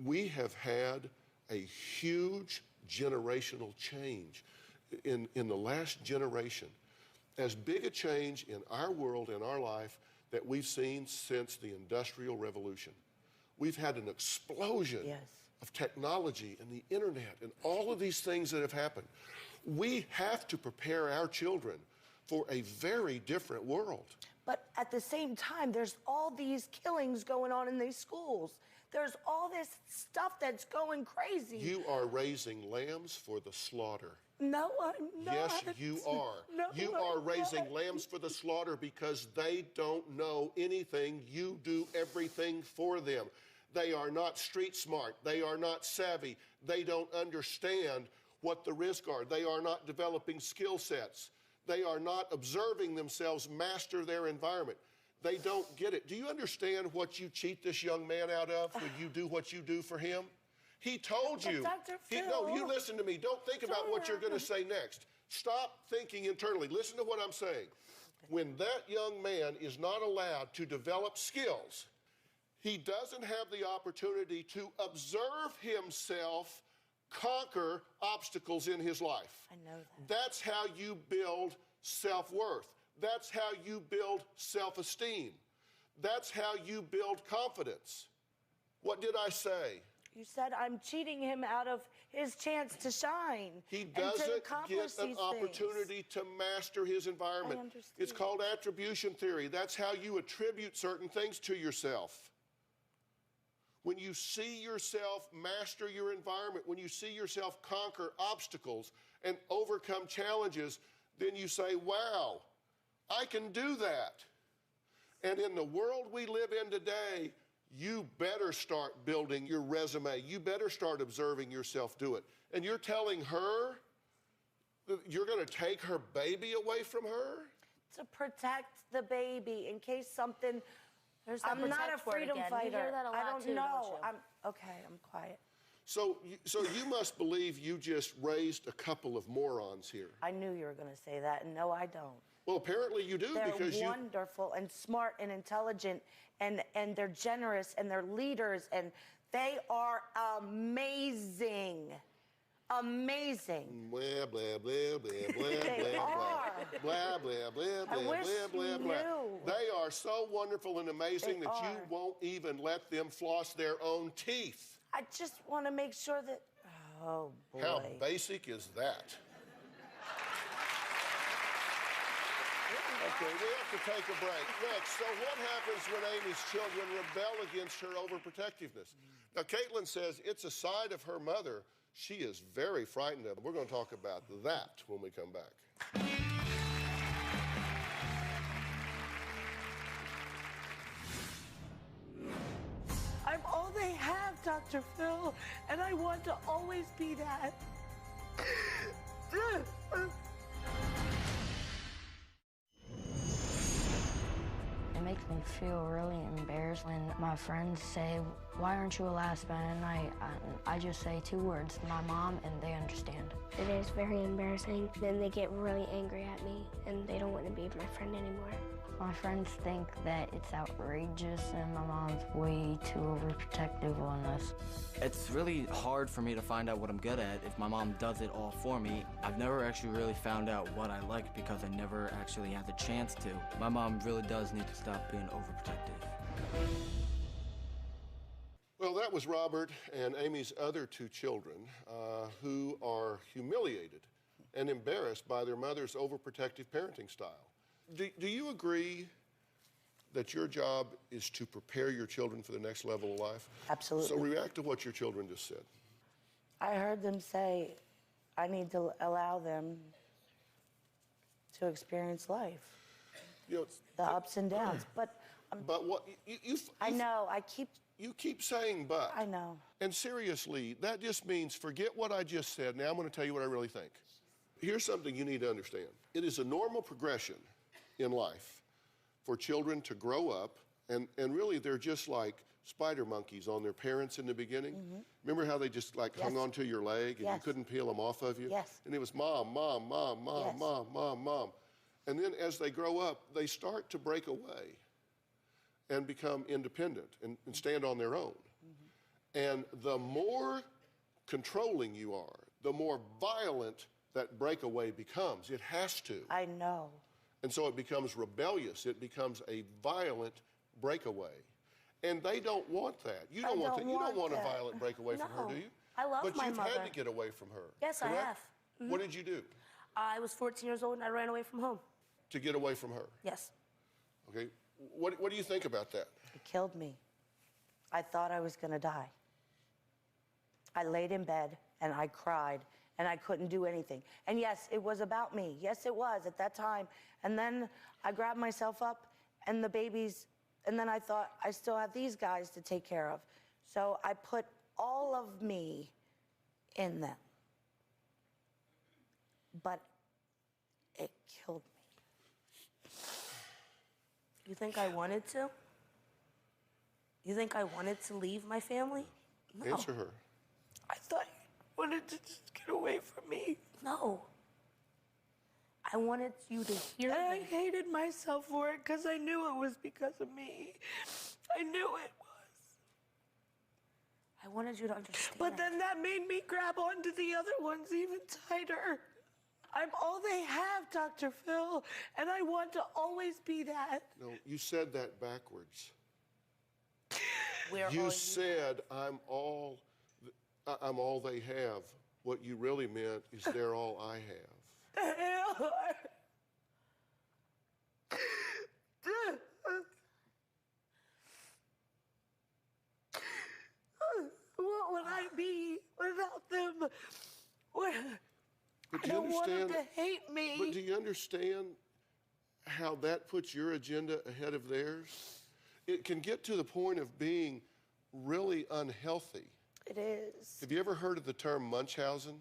we have had a huge generational change in the last generation. As big a change in our world, in our life, that we've seen since the Industrial Revolution. We've had an explosion of technology and the internet and all of these things that have happened. We have to prepare our children for a very different world. But at the same time, there's all these killings going on in these schools. There's all this stuff that's going crazy. You are raising lambs for the slaughter. No, I'm not. Yes, you are. No, you are raising lambs for the slaughter because they don't know anything. You do everything for them. They are not street smart. They are not savvy. They don't understand what the risks are. They are not developing skill sets. They are not observing themselves master their environment. They don't get it. Do you understand what you cheat this young man out of when you do what you do for him? He told you. Dr. Phill. No, you listen to me. Don't think about what you're going to say next. Stop thinking internally. Listen to what I'm saying. When that young man is not allowed to develop skills, he doesn't have the opportunity to observe himself conquer obstacles in his life. I know that. That's how you build self-worth. That's how you build self-esteem. That's how you build confidence. What did I say? You said I'm cheating him out of his chance to shine. He and doesn't to accomplish get an these opportunity things. to master his environment. I understand. It's called attribution theory. That's how you attribute certain things to yourself. When you see yourself master your environment, when you see yourself conquer obstacles and overcome challenges, then you say, wow, I can do that. And in the world we live in today, you better start building your resume. You better start observing yourself do it. And you're telling her that you're going to take her baby away from her? To protect the baby in case something... that I'm not a protect word freedom again. fighter. You hear that a lot I don't too, know. don't you? I'm quiet. So you must believe you just raised a couple of morons here. I knew you were going to say that, and no, I don't. Well, apparently you do, because They're wonderful and smart and intelligent, and they're generous, and they're leaders, and they are amazing. Amazing. Blah, blah, blah, blah, blah, They blah, are. blah, blah, blah, blah, I wish blah, blah, you blah. knew. They are so wonderful and amazing They that are. you won't even let them floss their own teeth. I just want to make sure that... Oh, boy. How basic is that? Okay, we have to take a break. Next, so what happens when Amy's children rebel against her overprotectiveness? Now, Caitlin says it's a side of her mother she is very frightened of. We're going to talk about that when we come back. I'm all they have, Dr. Phill, and I want to always be that. It makes me feel really embarrassed when my friends say, "Why aren't you allowed to spend the night?" I just say 2 words, "My mom," and they understand. It is very embarrassing. Then they get really angry at me, and they don't want to be my friend anymore. My friends think that it's outrageous and my mom's way too overprotective on us. It's really hard for me to find out what I'm good at if my mom does it all for me. I've never actually really found out what I like because I never actually had the chance to. My mom really does need to stop being overprotective. Well, that was Robert and Amy's other 2 children who are humiliated and embarrassed by their mother's overprotective parenting style. Do you agree that your job is to prepare your children for the next level of life? Absolutely. So react to what your children just said. I heard them say I need to allow them to experience life. You know, the ups and downs. But what I know. You keep saying but. I know. And seriously, that just means forget what I just said. Now I'm going to tell you what I really think. Here's something you need to understand. It is a normal progression in life for children to grow up, and really they're just like spider monkeys on their parents in the beginning. Mm-hmm. Remember how they just like hung onto your leg and you couldn't peel them off of you? Yes. And it was mom, mom, mom, mom, Yes. mom, mom, mom. And then as they grow up, they start to break away and become independent and stand on their own. And the more controlling you are, the more violent that breakaway becomes. It has to. I know. And so it becomes rebellious. It becomes a violent breakaway. And they don't want that. You don't want that. You don't want a violent breakaway from her, do you? I love but my you've mother. had to get away from her. Yes, I correct? have. Mm-hmm. What did you do I was 14 years old and I ran away from home. to get away from her? Yes. Okay. What do you think about that? It killed me. I thought I was going to die. I laid in bed and I cried and I couldn't do anything. And yes, it was about me. Yes, it was at that time. And then I grabbed myself up and the babies, and then I thought, I still have these guys to take care of. So I put all of me in them. But it killed me. You think I wanted to? You think I wanted to leave my family? No. Answer her. I thought you wanted to just get away from me. No. I wanted you to hear me. I hated myself for it because I knew it was because of me. I knew it was. I wanted you to understand. But then that made me grab onto the other ones even tighter. I'm all they have, Dr. Phill, and I want to always be that. No, you said that backwards. Where you said, I'm all they have. What you really meant is they're all I have. What would I be without them? But I don't want them to hate me. But do you understand how that puts your agenda ahead of theirs? It can get to the point of being really unhealthy. It is. Have you ever heard of the term Munchausen?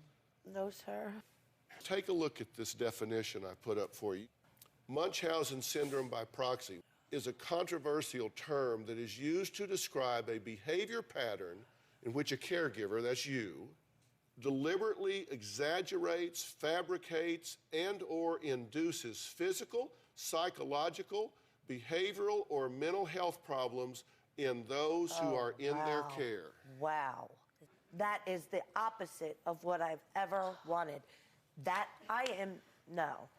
No, sir. Take a look at this definition I put up for you. Munchausen syndrome by proxy is a controversial term that is used to describe a behavior pattern in which a caregiver, that's you, deliberately exaggerates, fabricates, and/or induces physical, psychological, behavioral, or mental health problems in those who are in their care. Wow. That is the opposite of what I've ever wanted. No.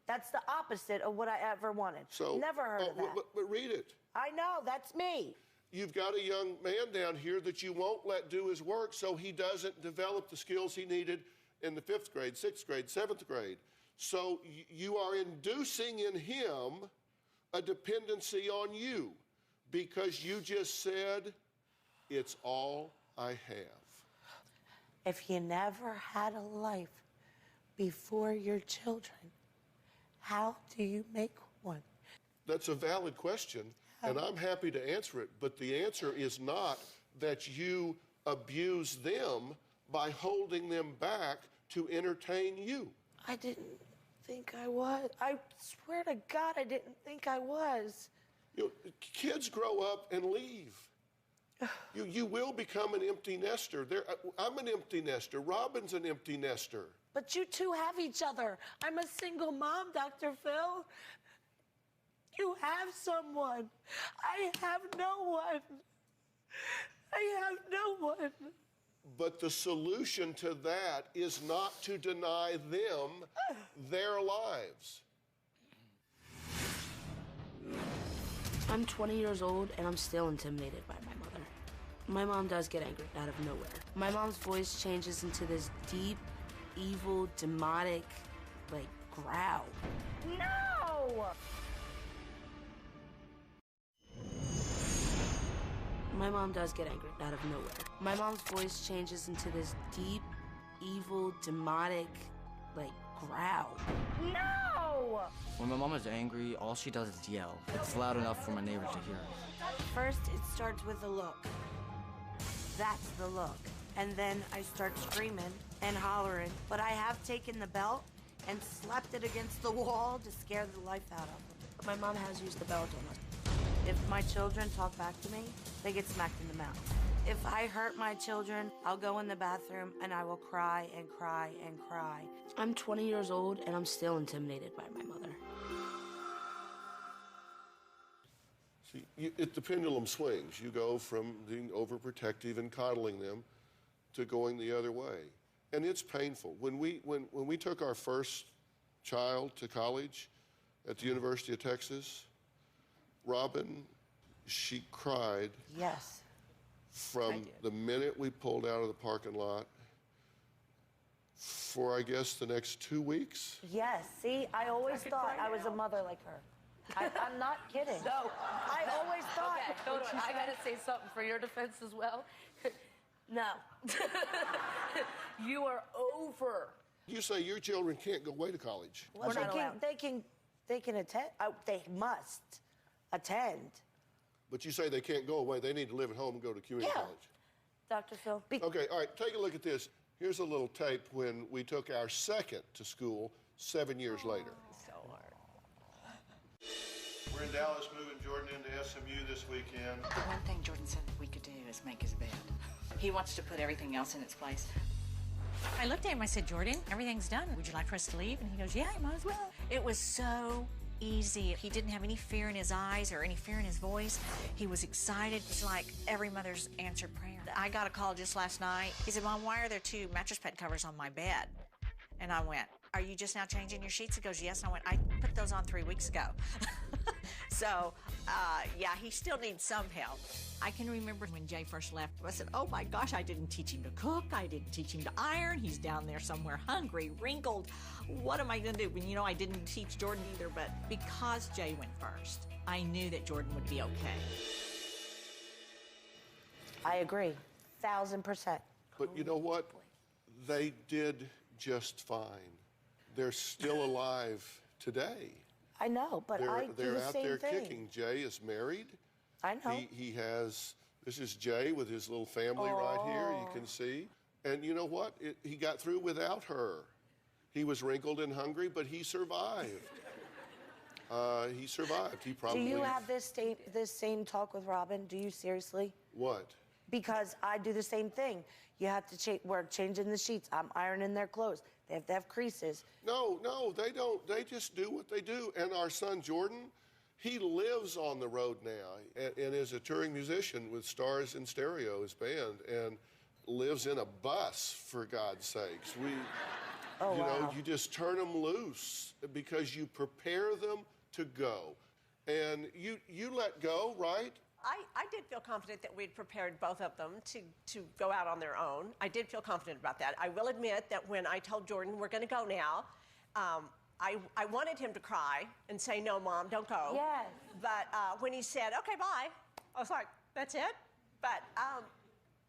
That's the opposite of what I ever wanted. So, never heard of that. But read it. I know, that's me. You've got a young man down here that you won't let do his work so he doesn't develop the skills he needed in the 5th grade, 6th grade, 7th grade. So you are inducing in him a dependency on you because you just said, it's all I have. If you never had a life before your children, how do you make one? That's a valid question, and I'm happy to answer it, but the answer is not that you abuse them by holding them back to entertain you. I didn't think I was. I swear to God, I didn't think I was. You know, kids grow up and leave. You will become an empty nester. I'm an empty nester. Robin's an empty nester. But you two have each other. I'm a single mom, Dr. Phill. You have someone. I have no one. I have no one. But the solution to that is not to deny them their lives. I'm 20 years old and I'm still intimidated by my mother. My mom does get angry out of nowhere. My mom's voice changes into this deep, evil, demonic, growl. No! My mom does get angry out of nowhere. My mom's voice changes into this deep, evil, demonic, growl. No! When my mom is angry, all she does is yell. It's loud enough for my neighbors to hear it. First, it starts with a look. That's the look. And then I start screaming and hollering. But I have taken the belt and slapped it against the wall to scare the life out of them. My mom has used the belt on us. If my children talk back to me, they get smacked in the mouth. If I hurt my children, I'll go in the bathroom and I will cry and cry and cry. I'm 20 years old and I'm still intimidated by my mother. See, the pendulum swings. You go from being overprotective and coddling them to going the other way. And it's painful. When we took our first child to college at the University of Texas, Robin, she cried. Yes. From the minute we pulled out of the parking lot for, I guess, the next 2 weeks. Yes, see, I always thought I was a mother like her. I'm not kidding. No. I always thought. Okay, hold on. I gotta say something for your defense as well. No. You are over. You say your children can't go away to college. Well, they can attend. They must attend. But you say they can't go away. They need to live at home and go to community college. Dr. Phill. Okay, all right, take a look at this. Here's a little tape when we took our second to school 7 years later. So hard. We're in Dallas, moving Jordan into SMU this weekend. The one thing Jordan said we could do is make his bed. He wants to put everything else in its place. I looked at him, I said, Jordan, everything's done. Would you like for us to leave? And he goes, yeah, you might as well. It was so easy. He didn't have any fear in his eyes or any fear in his voice. He was excited. It's like every mother's answered prayer. I got a call just last night. He said, Mom, why are there 2 mattress pad covers on my bed? And I went, are you just now changing your sheets? He goes, yes. And I went, I put those on 3 weeks ago. So, yeah, he still needs some help. I can remember when Jay first left, I said, oh my gosh, I didn't teach him to cook. I didn't teach him to iron. He's down there somewhere hungry, wrinkled. What am I going to do? And, you know, I didn't teach Jordan either, but because Jay went first, I knew that Jordan would be okay. I agree, 1,000%. But you know what? They did just fine. They're still alive today. I know, but I do they're the out same there thing. kicking. Jay is married. I know. He has, this is Jay with his little family right here, you can see. And you know what? He got through without her. He was wrinkled and hungry, but he survived. He survived. He probably... Do you have this same talk with Robin? Do you seriously? What? Because I do the same thing. You have to we're changing the sheets. I'm ironing their clothes. They have to have creases. No, they don't. They just do what they do. And our son, Jordan, he lives on the road now and is a touring musician with Stars in Stereo, his band, and lives in a bus, for God's sakes. You know, you just turn them loose because you prepare them to go. And you let go, right? I did feel confident that we'd prepared both of them to go out on their own. I did feel confident about that. I will admit that when I told Jordan we're going to go now, I wanted him to cry and say, no, Mom, don't go. Yes. But when he said, okay, bye, I was like, that's it? But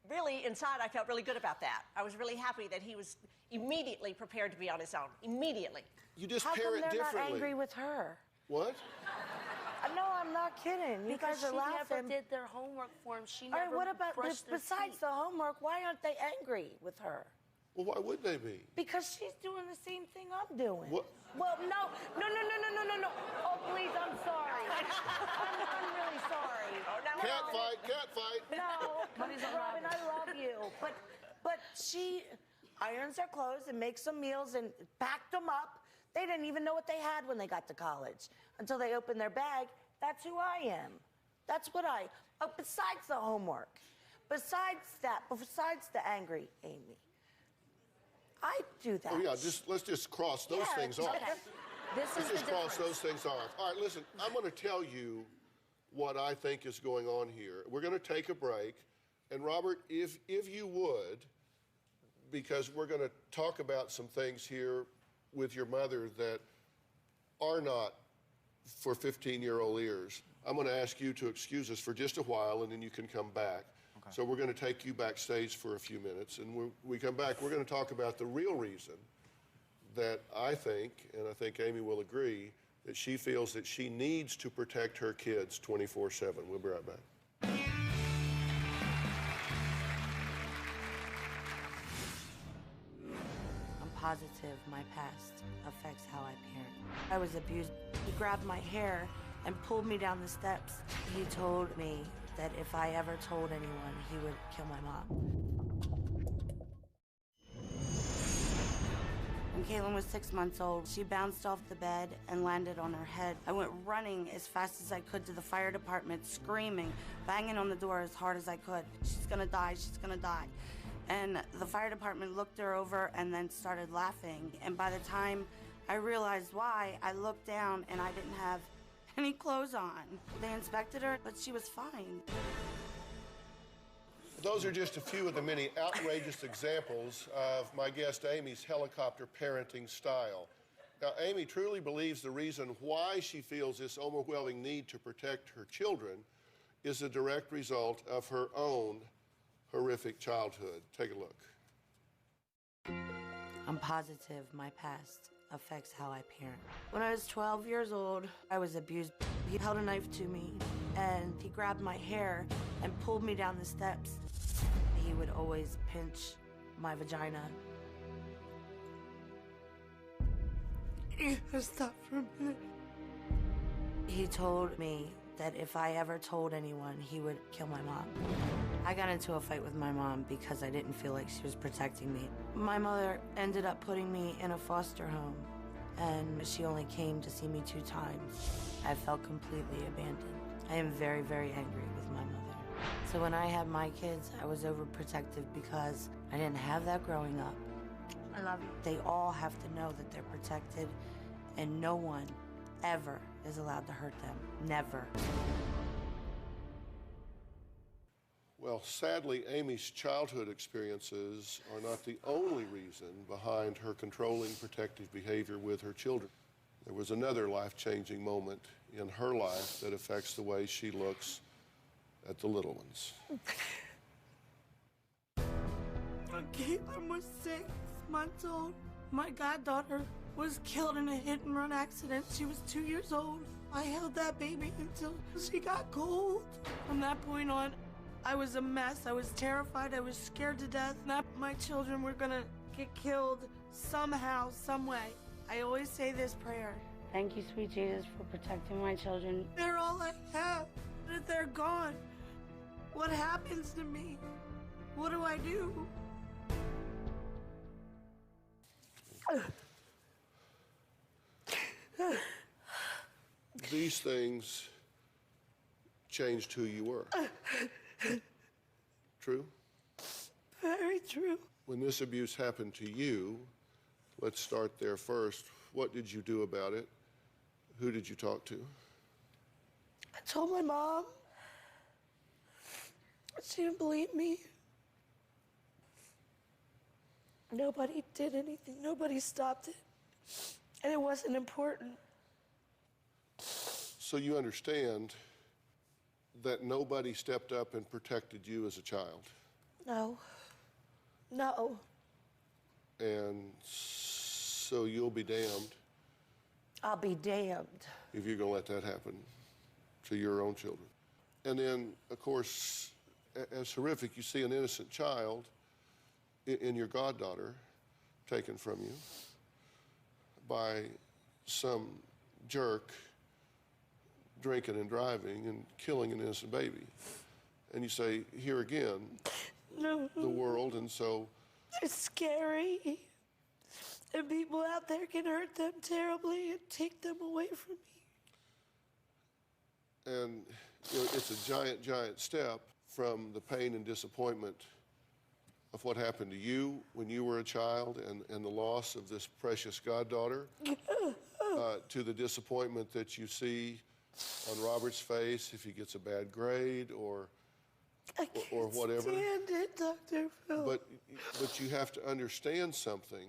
really, inside, I felt really good about that. I was really happy that he was immediately prepared to be on his own. Immediately. You just How parent come they're differently. not angry with her? What? No, I'm not kidding. You guys are laughing. She never did their homework for him. She All never right, what about brushed their besides teeth. the homework? Why aren't they angry with her? Well, why would they be? Because she's doing the same thing I'm doing. What? Well, no. Oh, please, I'm sorry. I'm really sorry. Cat fight. No, Robin, I love you. But she irons their clothes and makes some meals and packed them up. They didn't even know what they had when they got to college until they opened their bag. That's who I am. That's what besides the homework, besides the angry Amy, I do that. Oh, yeah, let's just cross those things off. Okay. Let's just cross those things off. All right, listen, I'm going to tell you what I think is going on here. We're going to take a break. And Robert, if you would, because we're going to talk about some things here with your mother that are not for 15-year-old ears. I'm going to ask you to excuse us for just a while, and then you can come back. Okay. So we're going to take you backstage for a few minutes, and when we come back, we're going to talk about the real reason that I think, and I think Amy will agree, that she feels that she needs to protect her kids 24/7. We'll be right back. Positive my past affects how I parent. I was abused. He grabbed my hair and pulled me down the steps. He told me that if I ever told anyone, he would kill my mom. When Caitlin was 6 months old, she bounced off the bed and landed on her head. I went running as fast as I could to the fire department, screaming, banging on the door as hard as I could. She's gonna die, she's gonna die. And the fire department looked her over and then started laughing. And by the time I realized why, I looked down and I didn't have any clothes on. They inspected her, but she was fine. Those are just a few of the many outrageous examples of my guest Amy's helicopter parenting style. Now, Amy truly believes the reason why she feels this overwhelming need to protect her children is a direct result of her own horrific childhood. Take a look. I'm positive my past affects how I parent. When I was 12 years old, I was abused. He held a knife to me, and he grabbed my hair and pulled me down the steps. He would always pinch my vagina. You gotta stop for a minute. He told me that if I ever told anyone, he would kill my mom. I got into a fight with my mom because I didn't feel like she was protecting me. My mother ended up putting me in a foster home, and she only came to see me 2 times. I felt completely abandoned. I am very, very angry with my mother. So when I had my kids, I was overprotective because I didn't have that growing up. I love you. They all have to know that they're protected, and no one ever is allowed to hurt them. Never. Well, sadly, Amy's childhood experiences are not the only reason behind her controlling, protective behavior with her children. There was another life-changing moment in her life that affects the way she looks at the little ones. When Caitlin was 6 months old, my goddaughter was killed in a hit-and-run accident. She was 2 years old. I held that baby until she got cold. From that point on, I was a mess. I was terrified. I was scared to death that my children were gonna get killed somehow, some way. I always say this prayer. Thank you, sweet Jesus, for protecting my children. They're all I have. And if they're gone, what happens to me? What do I do? These things changed who you were. True? Very true. When this abuse happened to you, let's start there first. What did you do about it? Who did you talk to? I told my mom. She didn't believe me. Nobody did anything. Nobody stopped it. And it wasn't important. So you understand that nobody stepped up and protected you as a child. No. No. And so you'll be damned I'll be damned. if you're going to let that happen to your own children. And then, of course, as horrific, you see an innocent child in your goddaughter taken from you by some jerk drinking and driving and killing an innocent baby. And you say, here again, No. the world, and so... It's scary. And people out there can hurt them terribly and take them away from me. And you know, it's a giant, giant step from the pain and disappointment of what happened to you when you were a child and the loss of this precious goddaughter to the disappointment that you see on Robert's face if he gets a bad grade or whatever. I can't stand it, Dr. Phill. But you have to understand something.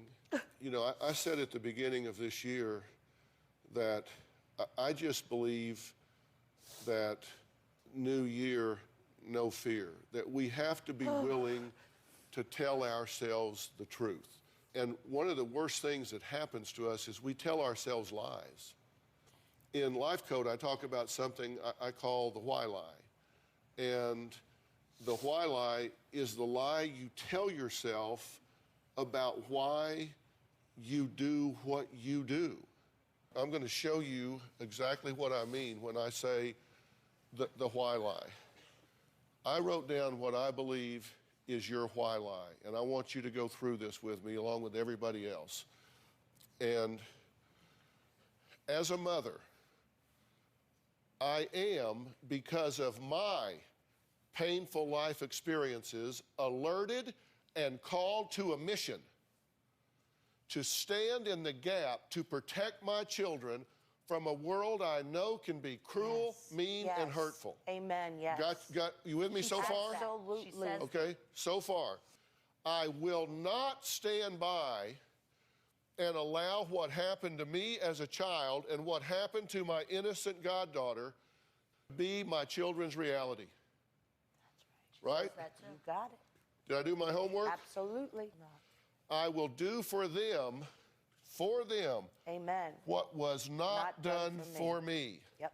You know, I said at the beginning of this year that I just believe that new year, no fear, that we have to be willing to tell ourselves the truth. And one of the worst things that happens to us is we tell ourselves lies. In Life Code, I talk about something I call the why lie. And the why lie is the lie you tell yourself about why you do what you do. I'm going to show you exactly what I mean when I say the why lie. I wrote down what I believe is your why lie, and I want you to go through this with me along with everybody else. And as a mother, I am, because of my painful life experiences, alerted and called to a mission to stand in the gap to protect my children from a world I know can be cruel, mean, and hurtful. Amen, yes. Got you with me so far? Absolutely. Okay, so far. I will not stand by and allow what happened to me as a child and what happened to my innocent goddaughter be my children's reality. Right? You got it. Did I do my homework? Absolutely. I will do for them, Amen. what was not done for me. Yep.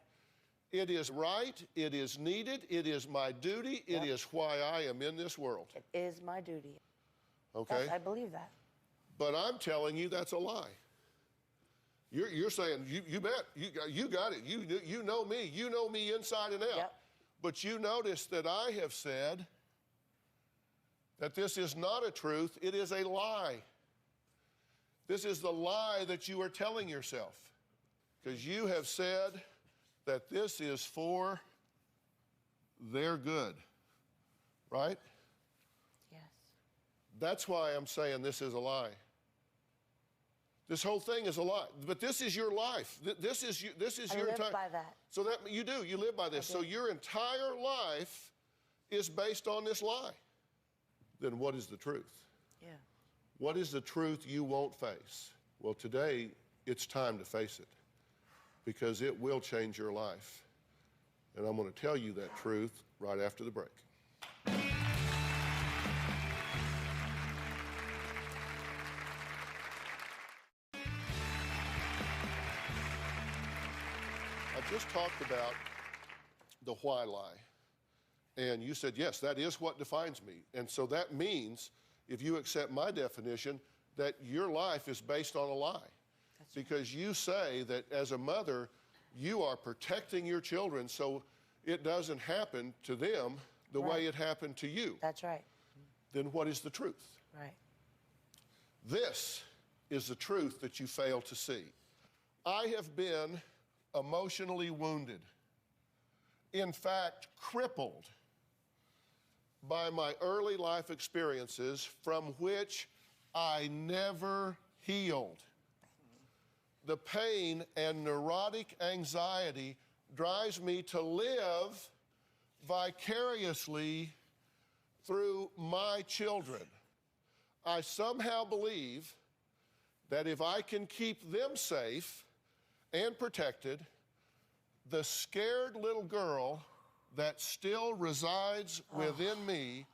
It is right, it is needed, it is my duty, it is why I am in this world. It is my duty. Okay? Yes, I believe that. But I'm telling you that's a lie. You're saying, you bet, you got it. You know me. You know me inside and out. Yep. But you notice that I have said that this is not a truth, it is a lie. This is the lie that you are telling yourself. Because you have said that this is for their good, right? Yes. That's why I'm saying this is a lie. This whole thing is a lie. But this is your life. This is your I entire. live by that. So that you do. You live by this. So your entire life is based on this lie. Then what is the truth? Yeah. What is the truth you won't face? Well, today it's time to face it, because it will change your life. And I'm going to tell you that truth right after the break. I just talked about the why lie. And you said, yes, that is what defines me. And so that means, if you accept my definition, that your life is based on a lie. That's because you say that as a mother, you are protecting your children so it doesn't happen to them the way it happened to you. That's right. Then what is the truth? Right. This is the truth that you fail to see. I have been emotionally wounded, in fact, crippled by my early life experiences from which I never healed. The pain and neurotic anxiety drives me to live vicariously through my children. I somehow believe that if I can keep them safe and protected, the scared little girl that still resides within me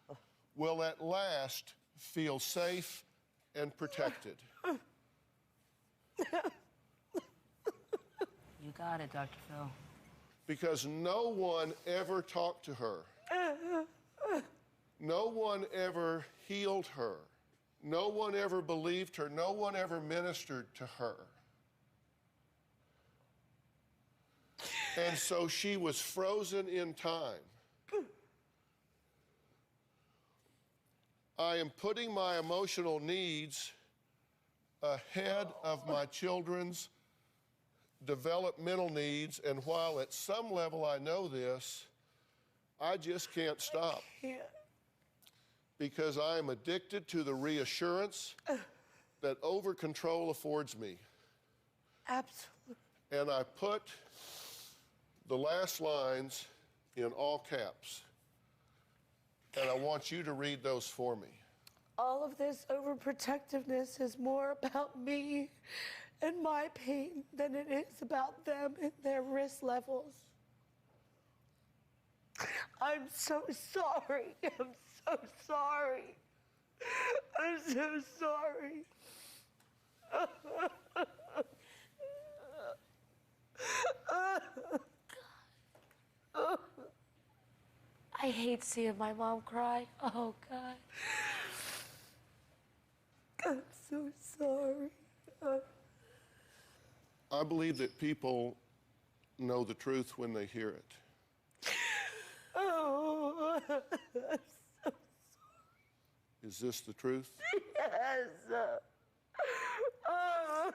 will at last feel safe and protected. You got it, Dr. Phill. Because no one ever talked to her. No one ever healed her. No one ever believed her. No one ever ministered to her. And so she was frozen in time. I am putting my emotional needs ahead of my children's developmental needs, and while at some level I know this, I just can't stop. Because I am addicted to the reassurance that over-control affords me. Absolutely. And I put the last lines in all caps. And I want you to read those for me. All of this overprotectiveness is more about me and my pain than it is about them and their risk levels. I'm so sorry. I'm so sorry. I'm so sorry. I hate seeing my mom cry. Oh, God. I'm so sorry. I believe that people know the truth when they hear it. Oh, I'm so sorry. Is this the truth? Yes. Oh.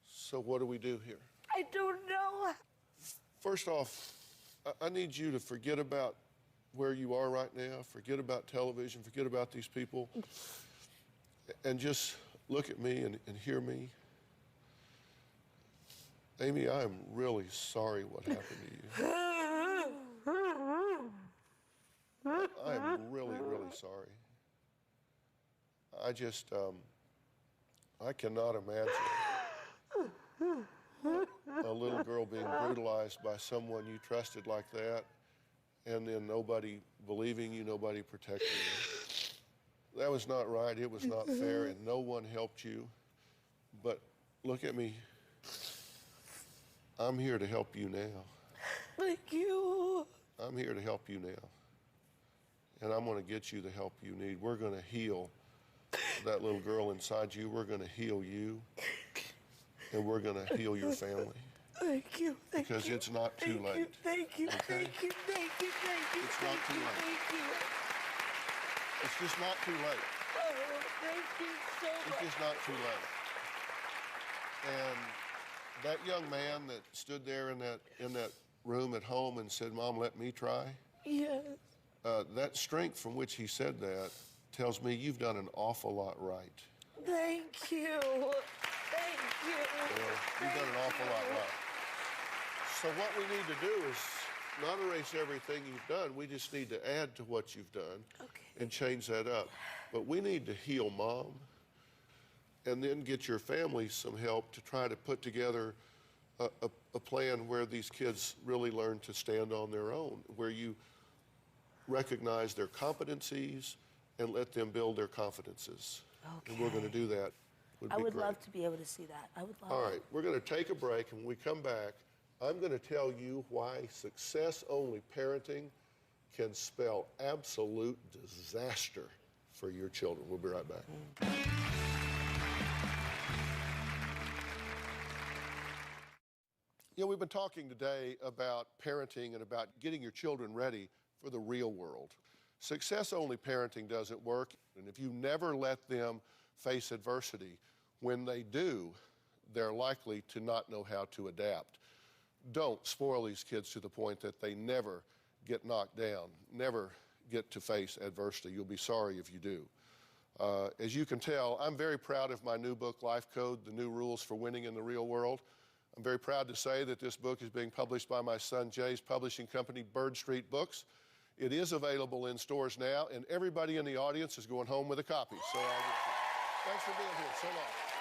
So what do we do here? I don't know. First off, I need you to forget about where you are right now, forget about television, forget about these people, and just look at me and hear me. Amy, I am really sorry what happened to you. I am really, really sorry. I just, I cannot imagine a little girl being brutalized by someone you trusted like that, and then nobody believing you, nobody protecting you. That was not right, it was not fair, and no one helped you. But look at me. I'm here to help you now. Thank you. I'm here to help you now. And I'm going to get you the help you need. We're going to heal that little girl inside you. We're going to heal you, and we're going to heal your family. Thank you. Thank because you. it's not too late. Thank you. Okay? Thank you. Thank you. Thank you. It's not too late. Thank you. It's just not too late. Oh, thank you so much. It's just not too late. And that young man that stood there in that room at home and said, "Mom, let me try." Yes. That strength from which he said that tells me you've done an awful lot right. Thank you. Thank you. You've done an awful lot right. So what we need to do is not erase everything you've done. We just need to add to what you've done and change that up. But we need to heal Mom and then get your family some help to try to put together a plan where these kids really learn to stand on their own, where you recognize their competencies and let them build their confidences. Okay. And we're going to do that. I would love to be able to see that. I would love All it. right, we're going to take a break, and when we come back, I'm going to tell you why success-only parenting can spell absolute disaster for your children. We'll be right back. You know, we've been talking today about parenting and about getting your children ready for the real world. Success-only parenting doesn't work, and if you never let them face adversity, when they do, they're likely to not know how to adapt. Don't spoil these kids to the point that they never get knocked down, never get to face adversity. You'll be sorry if you do. As you can tell, I'm very proud of my new book, Life Code, The New Rules for Winning in the Real World. I'm very proud to say that this book is being published by my son Jay's publishing company, Bird Street Books. It is available in stores now, and everybody in the audience is going home with a copy. So thanks for being here so long.